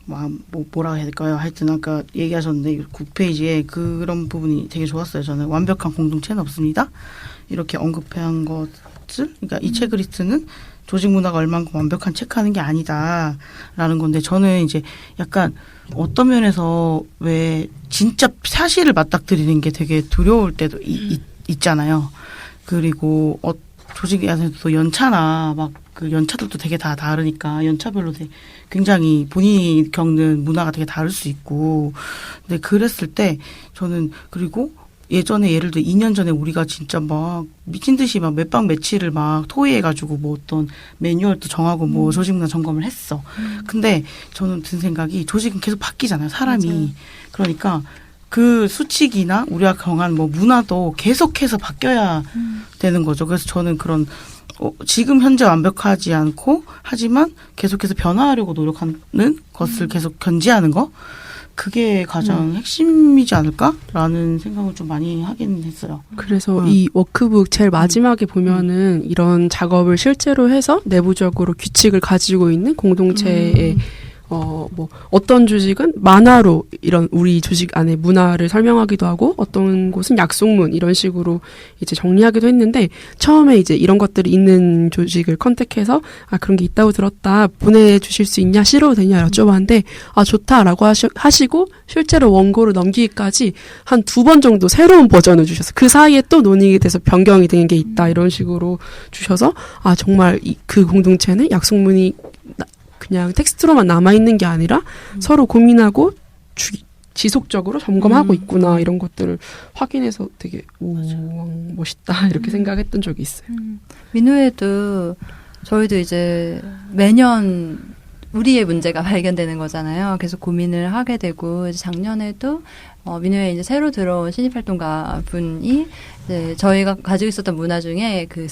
뭐라고 해야 될까요? 하여튼 아까 얘기하셨는데 9페이지에 그런 부분이 되게 좋았어요. 저는 완벽한 공동체는 없습니다. 이렇게 언급한 것을 그러니까 이 체크리스트는 조직 문화가 얼만큼 완벽한 체크하는 게 아니다라는 건데 저는 이제 약간 어떤 면에서 왜 진짜 사실을 맞닥뜨리는 게 되게 두려울 때도 있잖아요. 그리고 조직에서도 연차나 그 연차들도 되게 다 다르니까 연차별로 굉장히 본인이 겪는 문화가 되게 다를 수 있고 근데 그랬을 때 저는 그리고 예전에 예를 들어 2년 전에 우리가 진짜 막 미친 듯이 막 몇박 며칠을 막 토의해가지고 뭐 어떤 매뉴얼도 정하고 뭐 조직문화 점검을 했어. 근데 저는 든 생각이 조직은 계속 바뀌잖아요. 사람이. 맞아요. 그러니까 그 수칙이나 우리가 정한 뭐 문화도 계속해서 바뀌어야 되는 거죠. 그래서 저는 그런 지금 현재 완벽하지 않고 하지만 계속해서 변화하려고 노력하는 것을 계속 견지하는 거 그게 가장 핵심이지 않을까라는 생각을 좀 많이 하긴 했어요. 그래서 이 워크북 제일 마지막에 보면은 이런 작업을 실제로 해서 내부적으로 규칙을 가지고 있는 공동체의 뭐 어떤 조직은 만화로 이런 우리 조직 안에 문화를 설명하기도 하고 어떤 곳은 약속문 이런 식으로 이제 정리하기도 했는데 처음에 이제 이런 것들이 있는 조직을 컨택해서 그런 게 있다고 들었다 보내주실 수 있냐 실어도 되냐 여쭤봤는데 좋다라고 하시고 실제로 원고를 넘기기까지 한 2번 정도 새로운 버전을 주셔서 그 사이에 또 논의가 돼서 변경이 된 게 있다 이런 식으로 주셔서 정말 그 공동체는 약속문이 그냥 텍스트로만 남아있는 게 아니라 서로 고민하고 지속적으로 점검하고 있구나 이런 것들을 확인해서 되게 멋있다 이렇게 생각했던 적이 있어요. 민우에도 저희도 이제 매년 우리의 문제가 발견되는 거잖아요. 계속 고민을 하게 되고 이제 작년에도 민우에 이제 새로 들어온 신입활동가 분이 이제 저희가 가지고 있었던 문화 중에 그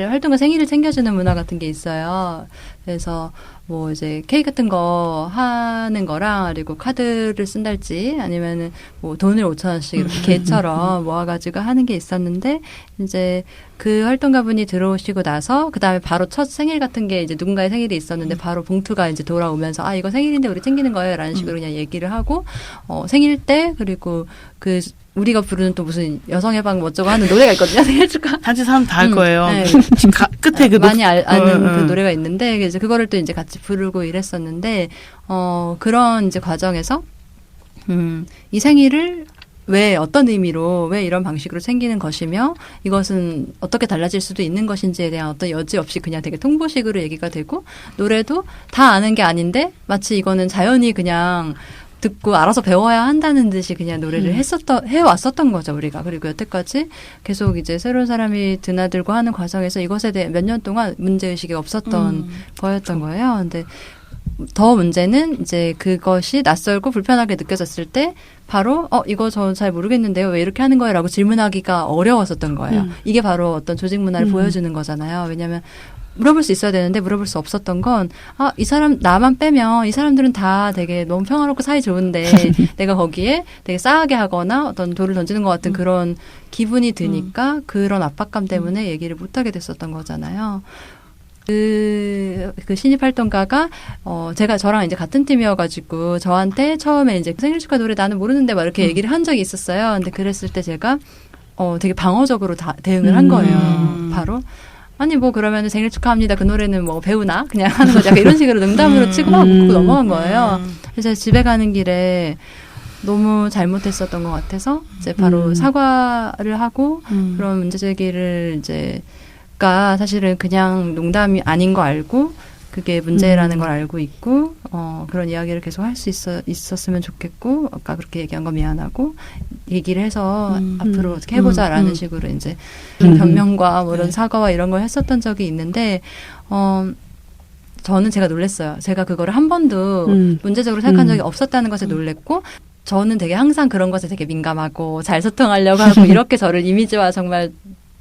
활동가 생일을 챙겨주는 문화 같은 게 있어요. 그래서 뭐 이제 케이크 같은 거 하는 거랑 그리고 카드를 쓴달지 아니면은 뭐 돈을 5,000원씩 이렇게 개처럼 모아가지고 하는 게 있었는데 이제 그 활동가분이 들어오시고 나서 그 다음에 바로 첫 생일 같은 게 이제 누군가의 생일이 있었는데 바로 봉투가 이제 돌아오면서 이거 생일인데 우리 챙기는 거예요 라는 식으로 그냥 얘기를 하고 생일 때 그리고 그 우리가 부르는 또 무슨 여성해방 어쩌고 하는 노래가 있거든요. 생일 축하. 단체 사람 다 할 거예요. 네. 끝에 그 많이 아는 그 노래가 있는데 이제 그거를 또 이제 같이 부르고 이랬었는데 그런 이제 과정에서 이 생일을 왜 어떤 의미로 왜 이런 방식으로 챙기는 것이며 이것은 어떻게 달라질 수도 있는 것인지에 대한 어떤 여지 없이 그냥 되게 통보식으로 얘기가 되고 노래도 다 아는 게 아닌데 마치 이거는 자연히 그냥 듣고 알아서 배워야 한다는 듯이 그냥 노래를 해왔었던 거죠, 우리가. 그리고 여태까지 계속 이제 새로운 사람이 드나들고 하는 과정에서 이것에 대해 몇 년 동안 문제의식이 없었던 거였던 거예요. 근데 더 문제는 이제 그것이 낯설고 불편하게 느껴졌을 때 바로 이거 저 잘 모르겠는데요. 왜 이렇게 하는 거예요? 라고 질문하기가 어려웠었던 거예요. 이게 바로 어떤 조직 문화를 보여주는 거잖아요. 왜냐하면 물어볼 수 있어야 되는데 물어볼 수 없었던 건 이 사람 나만 빼면 이 사람들은 다 되게 너무 평화롭고 사이 좋은데 내가 거기에 되게 싸하게 하거나 어떤 돌을 던지는 것 같은 그런 기분이 드니까 그런 압박감 때문에 얘기를 못하게 됐었던 거잖아요. 그 신입 활동가가 저랑 이제 같은 팀이어가지고 저한테 처음에 이제 생일 축하 노래 나는 모르는데 막 이렇게 얘기를 한 적이 있었어요. 근데 그랬을 때 제가 되게 방어적으로 대응을 한 거예요. 바로. 아니 뭐 그러면 생일 축하합니다. 그 노래는 뭐 배우나 그냥 하는 거죠. 약간 이런 식으로 농담으로 치고 막 웃고 넘어간 거예요. 그래서 집에 가는 길에 너무 잘못했었던 것 같아서 이제 바로 사과를 하고 그런 문제 제기를 이제가 사실은 그냥 농담이 아닌 거 알고 그게 문제라는 걸 알고 있고 그런 이야기를 계속 할 수 있었으면 좋겠고 아까 그렇게 얘기한 거 미안하고 얘기를 해서 앞으로 어떻게 해보자라는 식으로 이제 변명과 뭐 이런 사과와 이런 걸 했었던 적이 있는데 저는 제가 놀랬어요. 제가 그거를 한 번도 문제적으로 생각한 적이 없었다는 것에 놀랬고 저는 되게 항상 그런 것에 되게 민감하고 잘 소통하려고 하고 이렇게 저를 이미지화 정말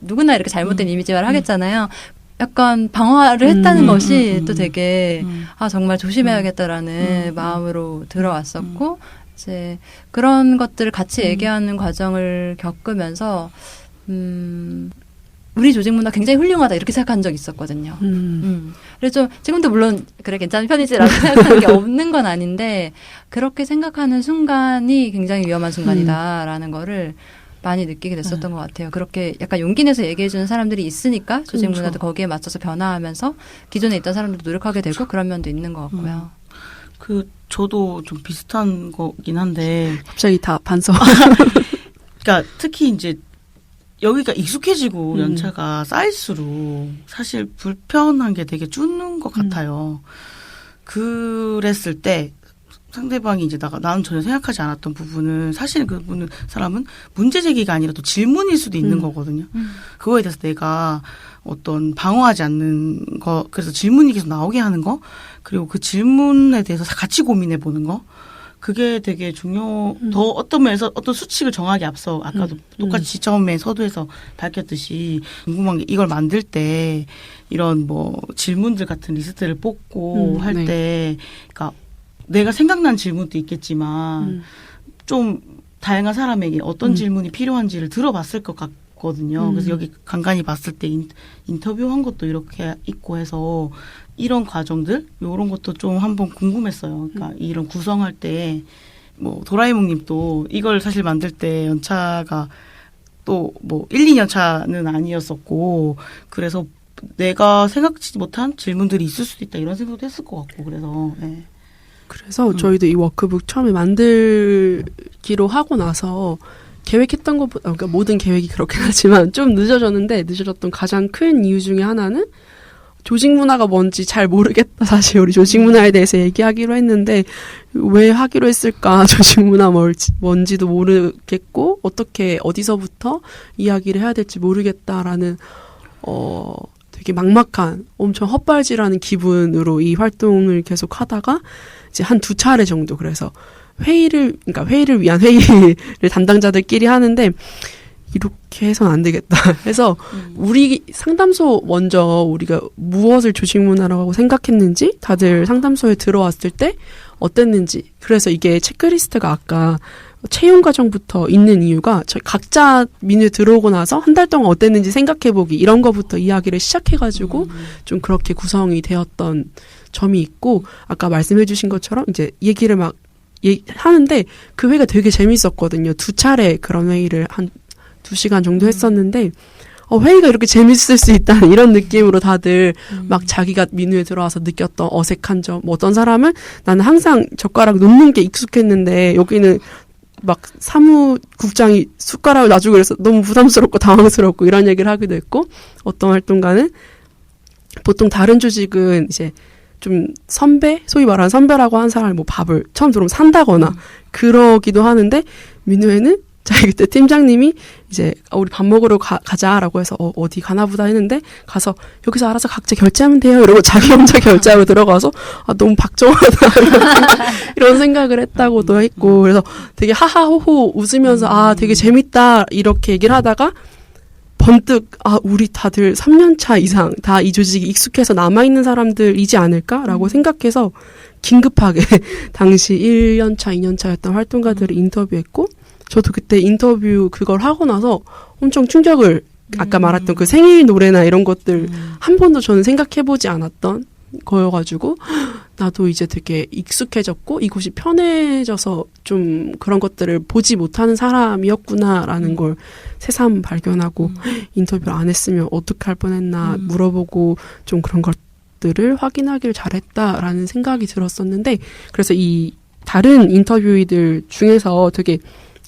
누구나 이렇게 잘못된 이미지화를 하겠잖아요. 약간 방어를 했다는 것이 또 되게 정말 조심해야겠다라는 마음으로 들어왔었고 이제 그런 것들을 같이 얘기하는 과정을 겪으면서 우리 조직 문화 굉장히 훌륭하다 이렇게 생각한 적이 있었거든요. 그래서 좀 지금도 물론 그래 괜찮은 편이지라고 생각하는 게 없는 건 아닌데 그렇게 생각하는 순간이 굉장히 위험한 순간이다라는 거를 많이 느끼게 됐었던 것 같아요. 그렇게 약간 용기 내서 얘기해 주는 사람들이 있으니까 조직 문화도 거기에 맞춰서 변화하면서 기존에 있던 사람들도 노력하게 되고 그런 면도 있는 것 같고요. 저도 좀 비슷한 거긴 한데 갑자기 다 반성. 그러니까 특히 이제 여기가 익숙해지고 연차가 쌓일수록 사실 불편한 게 되게 줄는 것 같아요. 그랬을 때 상대방이 이제 나는 전혀 생각하지 않았던 부분은 사실 사람은 문제 제기가 아니라 또 질문일 수도 있는 거거든요. 그거에 대해서 내가 어떤 방어하지 않는 거, 그래서 질문이 계속 나오게 하는 거, 그리고 그 질문에 대해서 같이 고민해 보는 거, 그게 되게 더 어떤 면에서 어떤 수칙을 정하기 앞서 아까도 똑같이 처음에 서두에서 밝혔듯이 궁금한 게 이걸 만들 때 이런 뭐 질문들 같은 리스트를 뽑고 할 때 그러니까 내가 생각난 질문도 있겠지만 좀 다양한 사람에게 어떤 질문이 필요한지를 들어봤을 것 같거든요. 그래서 여기 간간히 봤을 때 인터뷰한 것도 이렇게 있고 해서 이런 과정들 이런 것도 좀 한번 궁금했어요. 그러니까 이런 구성할 때 뭐 도라에몽님도 이걸 사실 만들 때 연차가 또 뭐 1, 2년 차는 아니었었고 그래서 내가 생각지 못한 질문들이 있을 수도 있다 이런 생각도 했을 것 같고 그래서 네. 그래서 저희도 이 워크북 처음에 만들기로 하고 나서 계획했던 것보다 그러니까 모든 계획이 그렇긴 하지만 좀 늦어졌던 가장 큰 이유 중에 하나는 조직 문화가 뭔지 잘 모르겠다. 사실 우리 조직 문화에 대해서 얘기하기로 했는데 왜 하기로 했을까? 조직 문화 뭔지도 모르겠고 어떻게 어디서부터 이야기를 해야 될지 모르겠다라는 되게 막막한 엄청 헛발질하는 기분으로 이 활동을 계속 하다가 이제 한 2차례 정도 그래서 회의를 위한 회의를 담당자들끼리 하는데 이렇게 해서는 안 되겠다. 해서 우리 상담소 먼저 우리가 무엇을 조직 문화라고 생각했는지 다들 상담소에 들어왔을 때 어땠는지 그래서 이게 체크리스트가 아까 채용 과정부터 있는 이유가 저희 각자 민우에 들어오고 나서 한 달 동안 어땠는지 생각해보기 이런 거부터 이야기를 시작해가지고 좀 그렇게 구성이 되었던 점이 있고 아까 말씀해주신 것처럼 이제 얘기를 막 하는데 그 회의가 되게 재밌었거든요. 2차례 그런 회의를 한 2시간 정도 했었는데 회의가 이렇게 재밌을 수 있다는 이런 느낌으로 다들 막 자기가 민우에 들어와서 느꼈던 어색한 점 어떤 사람은 나는 항상 젓가락 놓는 게 익숙했는데 여기는 막 사무국장이 숟가락을 놔주고 그래서 너무 부담스럽고 당황스럽고 이런 얘기를 하기도 했고 어떤 활동가는 보통 다른 조직은 이제 좀 소위 말하는 선배라고 한 사람이 뭐 밥을 처음 들어오면 산다거나 그러기도 하는데 민우에는 자기 그때 팀장님이 이제 우리 밥 먹으러 가자라고 해서 어디 가나 보다 했는데 가서 여기서 알아서 각자 결제하면 돼요 이러고 자기 혼자 결제하러 들어가서 너무 박정하다 이런 생각을 했다고도 했고 그래서 되게 하하호호 웃으면서 되게 재밌다 이렇게 얘기를 하다가 번뜩 우리 다들 3년차 이상 다 이 조직이 익숙해서 남아있는 사람들이지 않을까라고 생각해서 긴급하게 당시 1년차 2년차였던 활동가들을 인터뷰했고 저도 그때 인터뷰 그걸 하고 나서 엄청 충격을 아까 말했던 그 생일 노래나 이런 것들 한 번도 저는 생각해보지 않았던 거여가지고 나도 이제 되게 익숙해졌고 이곳이 편해져서 좀 그런 것들을 보지 못하는 사람이었구나라는 걸 새삼 발견하고 인터뷰를 안 했으면 어떻게 할 뻔했나 물어보고 좀 그런 것들을 확인하기를 잘했다라는 생각이 들었었는데 그래서 이 다른 인터뷰이들 중에서 되게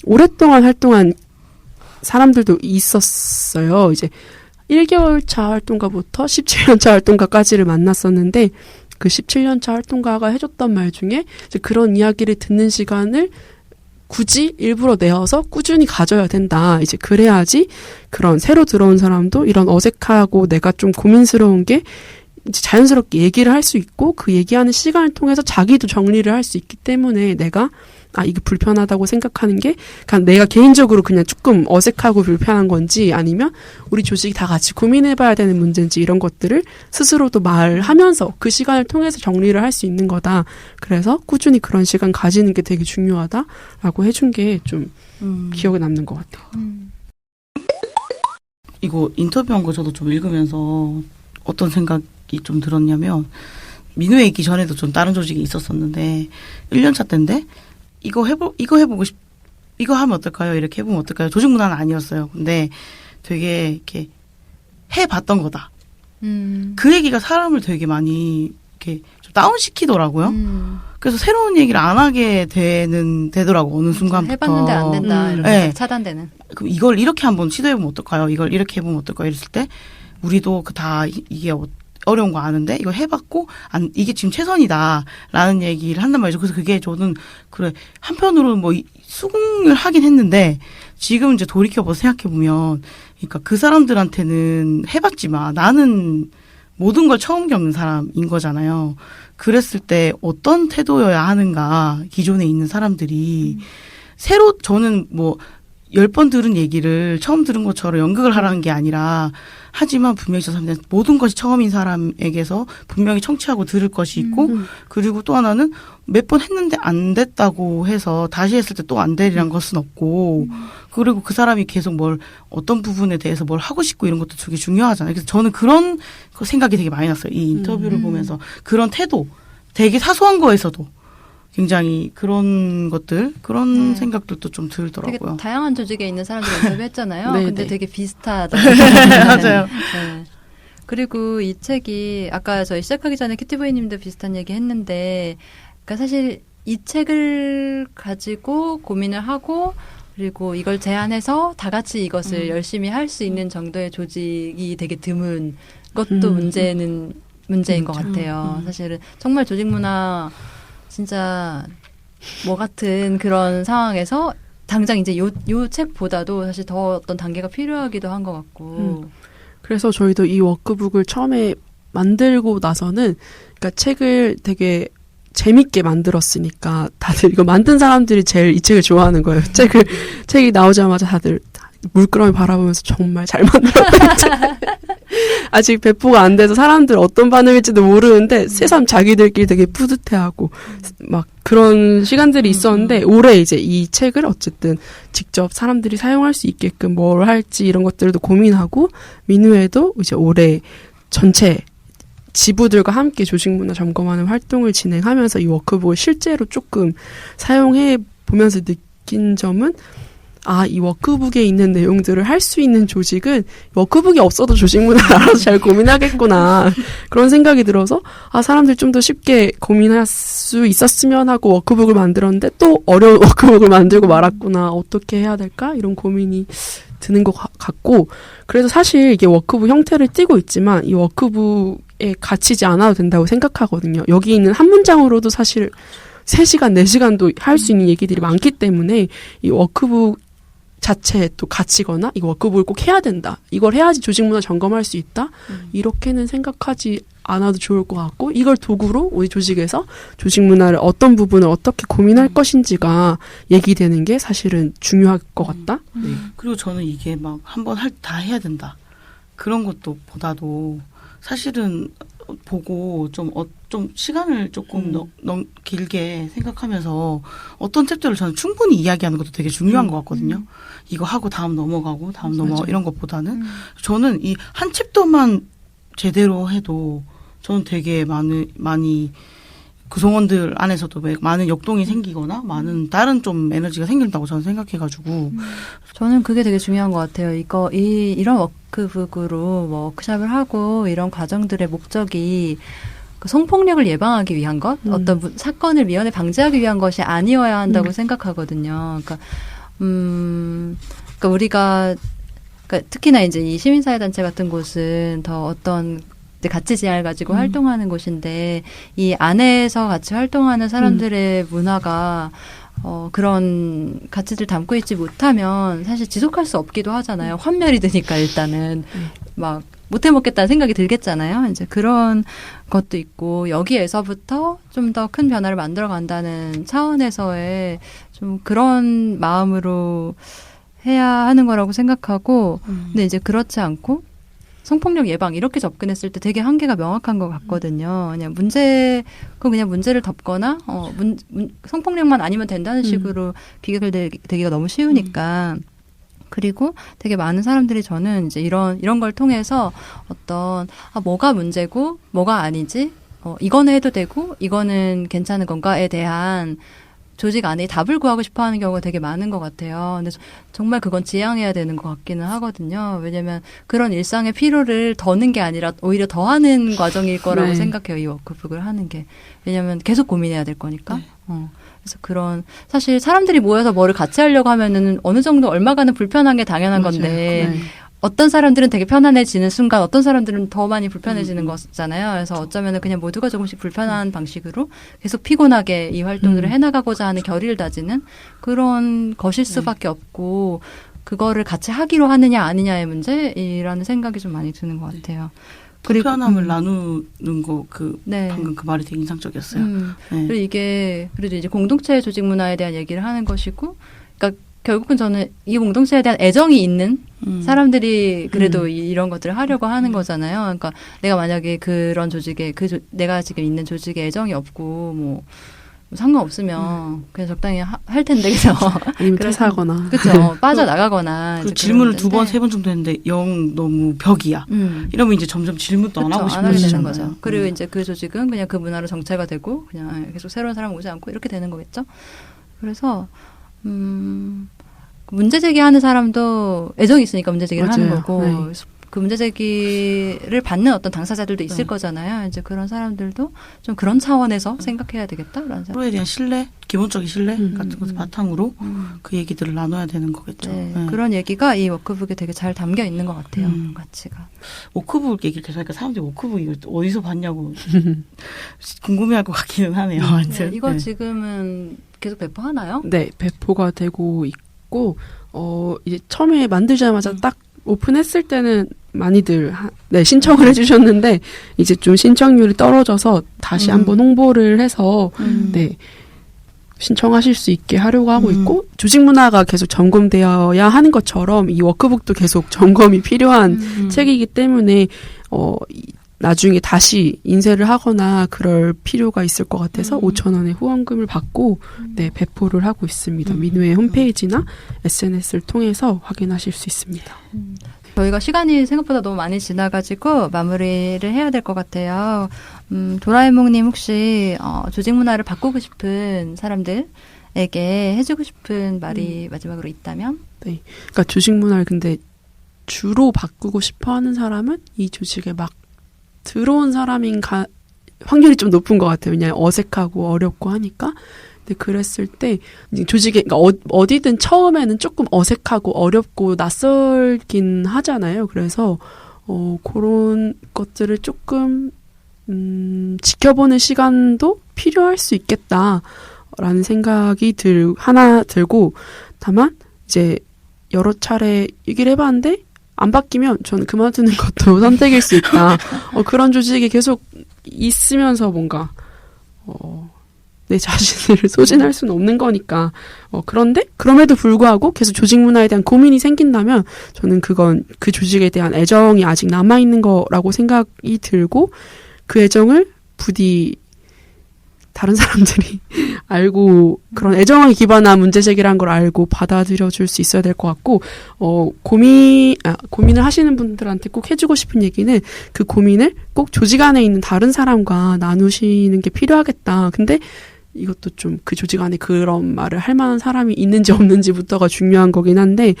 오랫동안 활동한 사람들도 있었어요. 이제 1개월차 활동가부터 17년차 활동가까지를 만났었는데 그 17년차 활동가가 해줬던 말 중에 이제 그런 이야기를 듣는 시간을 굳이 일부러 내어서 꾸준히 가져야 된다. 이제 그래야지 그런 새로 들어온 사람도 이런 어색하고 내가 좀 고민스러운 게 이제 자연스럽게 얘기를 할 수 있고 그 얘기하는 시간을 통해서 자기도 정리를 할 수 있기 때문에 내가 이게 불편하다고 생각하는 게 그냥 내가 개인적으로 그냥 조금 어색하고 불편한 건지 아니면 우리 조직이 다 같이 고민해봐야 되는 문제인지 이런 것들을 스스로도 말하면서 그 시간을 통해서 정리를 할 수 있는 거다. 그래서 꾸준히 그런 시간 가지는 게 되게 중요하다라고 해준 게 좀 기억에 남는 것 같아요. 이거 인터뷰한 거 저도 좀 읽으면서 어떤 생각이 좀 들었냐면 민우에 있기 전에도 좀 다른 조직이 있었었는데 1년차 때인데 이거 해보고 이거 하면 어떨까요? 이렇게 해보면 어떨까요? 조직 문화는 아니었어요. 근데 되게 이렇게 해봤던 거다. 그 얘기가 사람을 되게 많이 이렇게 좀 다운시키더라고요. 그래서 새로운 얘기를 안 하게 되더라고 어느 순간부터. 해봤는데 안 된다. 이렇게 네. 차단되는. 그럼 이걸 이렇게 한번 시도해보면 어떨까요? 이걸 이렇게 해보면 어떨까요? 이랬을 때 우리도 이게 어려운 거 아는데 이거 해봤고 이게 지금 최선이다라는 얘기를 한단 말이죠. 그래서 그게 저는 그래 한편으로는 뭐 수긍을 하긴 했는데 지금 이제 돌이켜봐서 생각해보면 그러니까 그 사람들한테는 해봤지만 나는 모든 걸 처음 겪는 사람인 거잖아요. 그랬을 때 어떤 태도여야 하는가 기존에 있는 사람들이 새로 저는 뭐 10번 들은 얘기를 처음 들은 것처럼 연극을 하라는 게 아니라 하지만 분명히 저 사람들은 모든 것이 처음인 사람에게서 분명히 청취하고 들을 것이 있고 그리고 또 하나는 몇 번 했는데 안 됐다고 해서 다시 했을 때 또 안 되리란 것은 없고 그리고 그 사람이 계속 어떤 부분에 대해서 뭘 하고 싶고 이런 것도 되게 중요하잖아요. 그래서 저는 그런 생각이 되게 많이 났어요. 이 인터뷰를 보면서 그런 태도 되게 사소한 거에서도 굉장히 그런 것들, 그런 생각들도 좀 들더라고요. 되게 다양한 조직에 있는 사람들 인터뷰했잖아요. 네, 근데 네. 되게 비슷하다. 맞아요. 네. 그리고 이 책이 아까 저희 시작하기 전에 키티보이님도 비슷한 얘기 했는데, 그러니까 사실 이 책을 가지고 고민을 하고 그리고 이걸 제안해서 다 같이 이것을 열심히 할 수 있는 정도의 조직이 되게 드문 것도 문제인 것 같아요. 사실은 정말 조직 문화 진짜 뭐 같은 그런 상황에서 당장 이제 요 책보다도 사실 더 어떤 단계가 필요하기도 한 것 같고. 그래서 저희도 이 워크북을 처음에 만들고 나서는 그러니까 책을 되게 재밌게 만들었으니까 다들 이거 만든 사람들이 제일 이 책을 좋아하는 거예요. 책이 나오자마자 다들 물끄러미 바라보면서 정말 잘 만들었다. 아직 배포가 안 돼서 사람들 어떤 반응일지도 모르는데 새삼 자기들끼리 되게 뿌듯해하고 막 그런 시간들이 있었는데 올해 이제 이 책을 어쨌든 직접 사람들이 사용할 수 있게끔 뭘 할지 이런 것들도 고민하고 민우에도 이제 올해 전체 지부들과 함께 조직문화 점검하는 활동을 진행하면서 이 워크북을 실제로 조금 사용해 보면서 느낀 점은 이 워크북에 있는 내용들을 할 수 있는 조직은 워크북이 없어도 조직문화를 알아서 잘 고민하겠구나. 그런 생각이 들어서 사람들이 좀 더 쉽게 고민할 수 있었으면 하고 워크북을 만들었는데 또 어려운 워크북을 만들고 말았구나. 어떻게 해야 될까? 이런 고민이 드는 것 같고 그래서 사실 이게 워크북 형태를 띠고 있지만 이 워크북에 갇히지 않아도 된다고 생각하거든요. 여기 있는 한 문장으로도 사실 3시간, 4시간도 할 수 있는 얘기들이 많기 때문에 이 워크북 자체에 또 갇히거나 이 워크북을 꼭 해야 된다. 이걸 해야지 조직문화 점검할 수 있다. 이렇게는 생각하지 않아도 좋을 것 같고 이걸 도구로 우리 조직에서 조직문화를 어떤 부분을 어떻게 고민할 것인지가 얘기되는 게 사실은 중요할 것 같다. 그리고 저는 이게 막 한번 다 해야 된다. 그런 것도 보다도 사실은 보고 좀 시간을 조금 길게 생각하면서 어떤 챕터를 저는 충분히 이야기하는 것도 되게 중요한 것 같거든요. 이거 하고 다음 넘어가고 다음 넘어가고 이런 것보다는 저는 이 한 챕터만 제대로 해도 저는 되게 많이 구성원들 안에서도 많은 역동이 생기거나 많은 다른 좀 에너지가 생긴다고 저는 생각해가지고 저는 그게 되게 중요한 것 같아요. 이런 워크북으로 뭐 워크숍을 하고 이런 과정들의 목적이 그 성폭력을 예방하기 위한 것, 어떤 사건을 미연에 방지하기 위한 것이 아니어야 한다고 생각하거든요. 그러니까 우리가 특히나 이제 이 시민사회단체 같은 곳은 더 어떤 가치 지향을 가지고 활동하는 곳인데 이 안에서 같이 활동하는 사람들의 문화가 그런 가치들 담고 있지 못하면 사실 지속할 수 없기도 하잖아요. 환멸이 드니까 일단은 막 못 해먹겠다는 생각이 들겠잖아요. 이제 그런 것도 있고 여기에서부터 좀 더 큰 변화를 만들어 간다는 차원에서의 좀 그런 마음으로 해야 하는 거라고 생각하고 근데 이제 그렇지 않고 성폭력 예방 이렇게 접근했을 때 되게 한계가 명확한 것 같거든요. 그냥 그냥 문제를 덮거나 성폭력만 아니면 된다는 식으로 비교를 되기가 너무 쉬우니까. 그리고 되게 많은 사람들이 저는 이제 이런 걸 통해서 어떤 뭐가 문제고 뭐가 아니지 이거는 해도 되고 이거는 괜찮은 건가에 대한 조직 안에 답을 구하고 싶어하는 경우가 되게 많은 것 같아요. 근데 정말 그건 지양해야 되는 것 같기는 하거든요. 왜냐하면 그런 일상의 피로를 더는 게 아니라 오히려 더하는 과정일 거라고 네. 생각해요. 이 워크북을 하는 게. 왜냐하면 계속 고민해야 될 거니까. 네. 그래서 사실 사람들이 모여서 뭐를 같이 하려고 하면은 어느 정도 얼마간은 불편한 게 당연한 맞아요. 건데 네. 어떤 사람들은 되게 편안해지는 순간 어떤 사람들은 더 많이 불편해지는 거잖아요. 그래서 어쩌면은 그냥 모두가 조금씩 불편한 방식으로 계속 피곤하게 이 활동들을 해나가고자 하는 결의를 다지는 그런 것일 수밖에 없고 그거를 같이 하기로 하느냐 아니냐의 문제라는 생각이 좀 많이 드는 것 같아요. 불편함을 나누는 거 네. 방금 그 말이 되게 인상적이었어요. 네. 그리고 이게 그래도 이제 공동체 조직 문화에 대한 얘기를 하는 것이고, 그러니까 결국은 저는 이 공동체에 대한 애정이 있는 사람들이 그래도 이런 것들을 하려고 하는 거잖아요. 그러니까 내가 만약에 그런 조직에 내가 지금 있는 조직에 애정이 없고 뭐 상관없으면 그냥 적당히 할 텐데 그죠? 아니면 퇴사하거나. 그렇죠. 빠져나가거나. 그 이제 질문을 그런 2번, 건데. 3번 정도 했는데 영 너무 벽이야. 음. 이러면 이제 점점 질문도 안 그쵸, 하고 안 하게 되는 싶어지잖아요. 거죠. 그리고 이제 그 조직은 그냥 그 문화로 정체가 되고 그냥 계속 새로운 사람 오지 않고 이렇게 되는 거겠죠. 그래서 문제 제기하는 사람도 애정이 있으니까 문제 제기를 하는 맞아요. 거고 네. 그 문제 제기를 받는 어떤 당사자들도 있을 네. 거잖아요. 이제 그런 사람들도 좀 그런 차원에서 생각해야 되겠다라는 생각. 서로에 대한 신뢰, 기본적인 신뢰 같은 것을 바탕으로 그 얘기들을 나눠야 되는 거겠죠. 네, 네. 그런 얘기가 이 워크북에 되게 잘 담겨 있는 것 같아요. 가치가. 워크북 얘기를 계속 하니까 사람들이 워크북 이걸 어디서 봤냐고 궁금해할 것 같기는 하네요. 완전. 이거 네. 지금은 계속 배포하나요? 네, 배포가 되고 있고, 이제 처음에 만들자마자 딱 오픈했을 때는 많이들 신청을 해주셨는데, 이제 좀 신청률이 떨어져서 다시 한번 홍보를 해서, 네, 신청하실 수 있게 하려고 하고 있고, 조직 문화가 계속 점검되어야 하는 것처럼 이 워크북도 계속 점검이 필요한 책이기 때문에, 나중에 다시 인쇄를 하거나 그럴 필요가 있을 것 같아서 5,000원의 후원금을 받고 네, 배포를 하고 있습니다. 민우의 홈페이지나 SNS를 통해서 확인하실 수 있습니다. 저희가 시간이 생각보다 너무 많이 지나가지고 마무리를 해야 될 것 같아요. 도라에몽님 혹시 조직 문화를 바꾸고 싶은 사람들에게 해주고 싶은 말이 마지막으로 있다면? 네, 그러니까 조직 문화를 근데 주로 바꾸고 싶어하는 사람은 이 조직에 막 들어온 사람인 확률이 좀 높은 것 같아요. 왜냐하면 어색하고 어렵고 하니까. 근데 그랬을 때 조직에 그러니까 어디든 처음에는 조금 어색하고 어렵고 낯설긴 하잖아요. 그래서 그런 것들을 조금 지켜보는 시간도 필요할 수 있겠다라는 생각이 들고 다만 이제 여러 차례 얘기를 해봤는데 안 바뀌면 저는 그만두는 것도 선택일 수 있다. 그런 조직이 계속 있으면서 뭔가 내 자신을 소진할 수는 없는 거니까. 그런데 그럼에도 불구하고 계속 조직 문화에 대한 고민이 생긴다면 저는 그건 그 조직에 대한 애정이 아직 남아있는 거라고 생각이 들고 그 애정을 부디 다른 사람들이 알고 그런 애정에 기반한 문제 제기라는 걸 알고 받아들여 줄 수 있어야 될 것 같고 고민을 하시는 분들한테 꼭 해주고 싶은 얘기는 그 고민을 꼭 조직 안에 있는 다른 사람과 나누시는 게 필요하겠다. 근데 이것도 좀 그 조직 안에 그런 말을 할 만한 사람이 있는지 없는지부터가 중요한 거긴 한데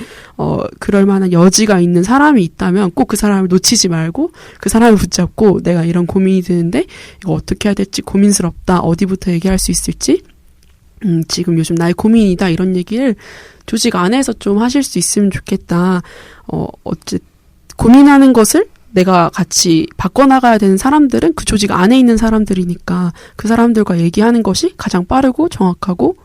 그럴 만한 여지가 있는 사람이 있다면 꼭 그 사람을 놓치지 말고 그 사람을 붙잡고 내가 이런 고민이 드는데 이거 어떻게 해야 될지 고민스럽다. 어디부터 얘기할 수 있을지 지금 요즘 나의 고민이다. 이런 얘기를 조직 안에서 좀 하실 수 있으면 좋겠다. 고민하는 것을 내가 같이 바꿔나가야 되는 사람들은 그 조직 안에 있는 사람들이니까 그 사람들과 얘기하는 것이 가장 빠르고 정확하고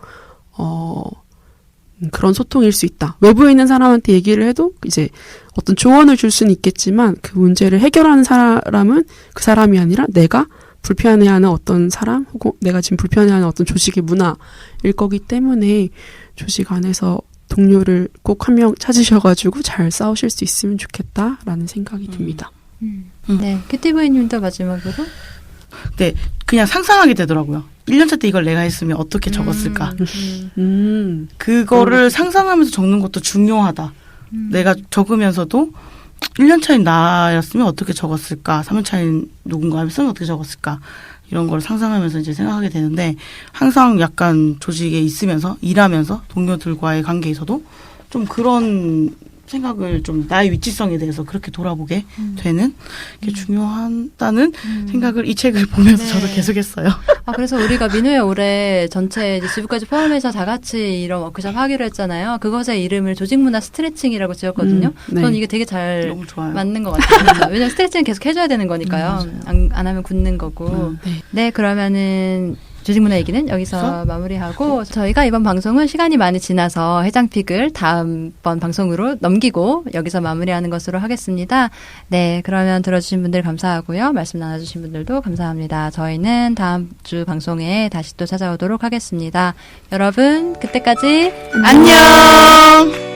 그런 소통일 수 있다. 외부에 있는 사람한테 얘기를 해도 이제 어떤 조언을 줄 수는 있겠지만 그 문제를 해결하는 사람은 그 사람이 아니라 내가 불편해하는 어떤 사람 혹은 내가 지금 불편해하는 어떤 조직의 문화일 거기 때문에 조직 안에서 동료를 꼭 한 명 찾으셔가지고 잘 싸우실 수 있으면 좋겠다라는 생각이 듭니다. 네, 큐티브이님도 마지막으로. 네, 그냥 상상하게 되더라고요. 1년차 때 이걸 내가 했으면 어떻게 적었을까. 그거를 상상하면서 적는 것도 중요하다. 내가 적으면서도 1년 차인 나였으면 어떻게 적었을까? 3년 차인 누군가 했으면 어떻게 적었을까? 이런 걸 상상하면서 이제 생각하게 되는데 항상 약간 조직에 있으면서 일하면서 동료들과의 관계에서도 좀 그런 생각을 좀 나의 위치성에 대해서 그렇게 돌아보게 되는 게 중요하다는 생각을 이 책을 보면서 네. 저도 계속했어요. 아, 그래서 우리가 민우회 올해 전체 이제 지부까지 포함해서 다 같이 이런 워크숍 하기로 했잖아요. 그것의 이름을 조직문화 스트레칭이라고 지었거든요. 네. 저는 이게 되게 잘 너무 좋아요. 맞는 것 같아요. 왜냐면 스트레칭 계속 해줘야 되는 거니까요. 안 하면 굳는 거고. 네, 그러면은 조직문화 얘기는 여기서 마무리하고 저희가 이번 방송은 시간이 많이 지나서 해장픽을 다음번 방송으로 넘기고 여기서 마무리하는 것으로 하겠습니다. 네, 그러면 들어주신 분들 감사하고요. 말씀 나눠주신 분들도 감사합니다. 저희는 다음 주 방송에 다시 또 찾아오도록 하겠습니다. 여러분, 그때까지 안녕!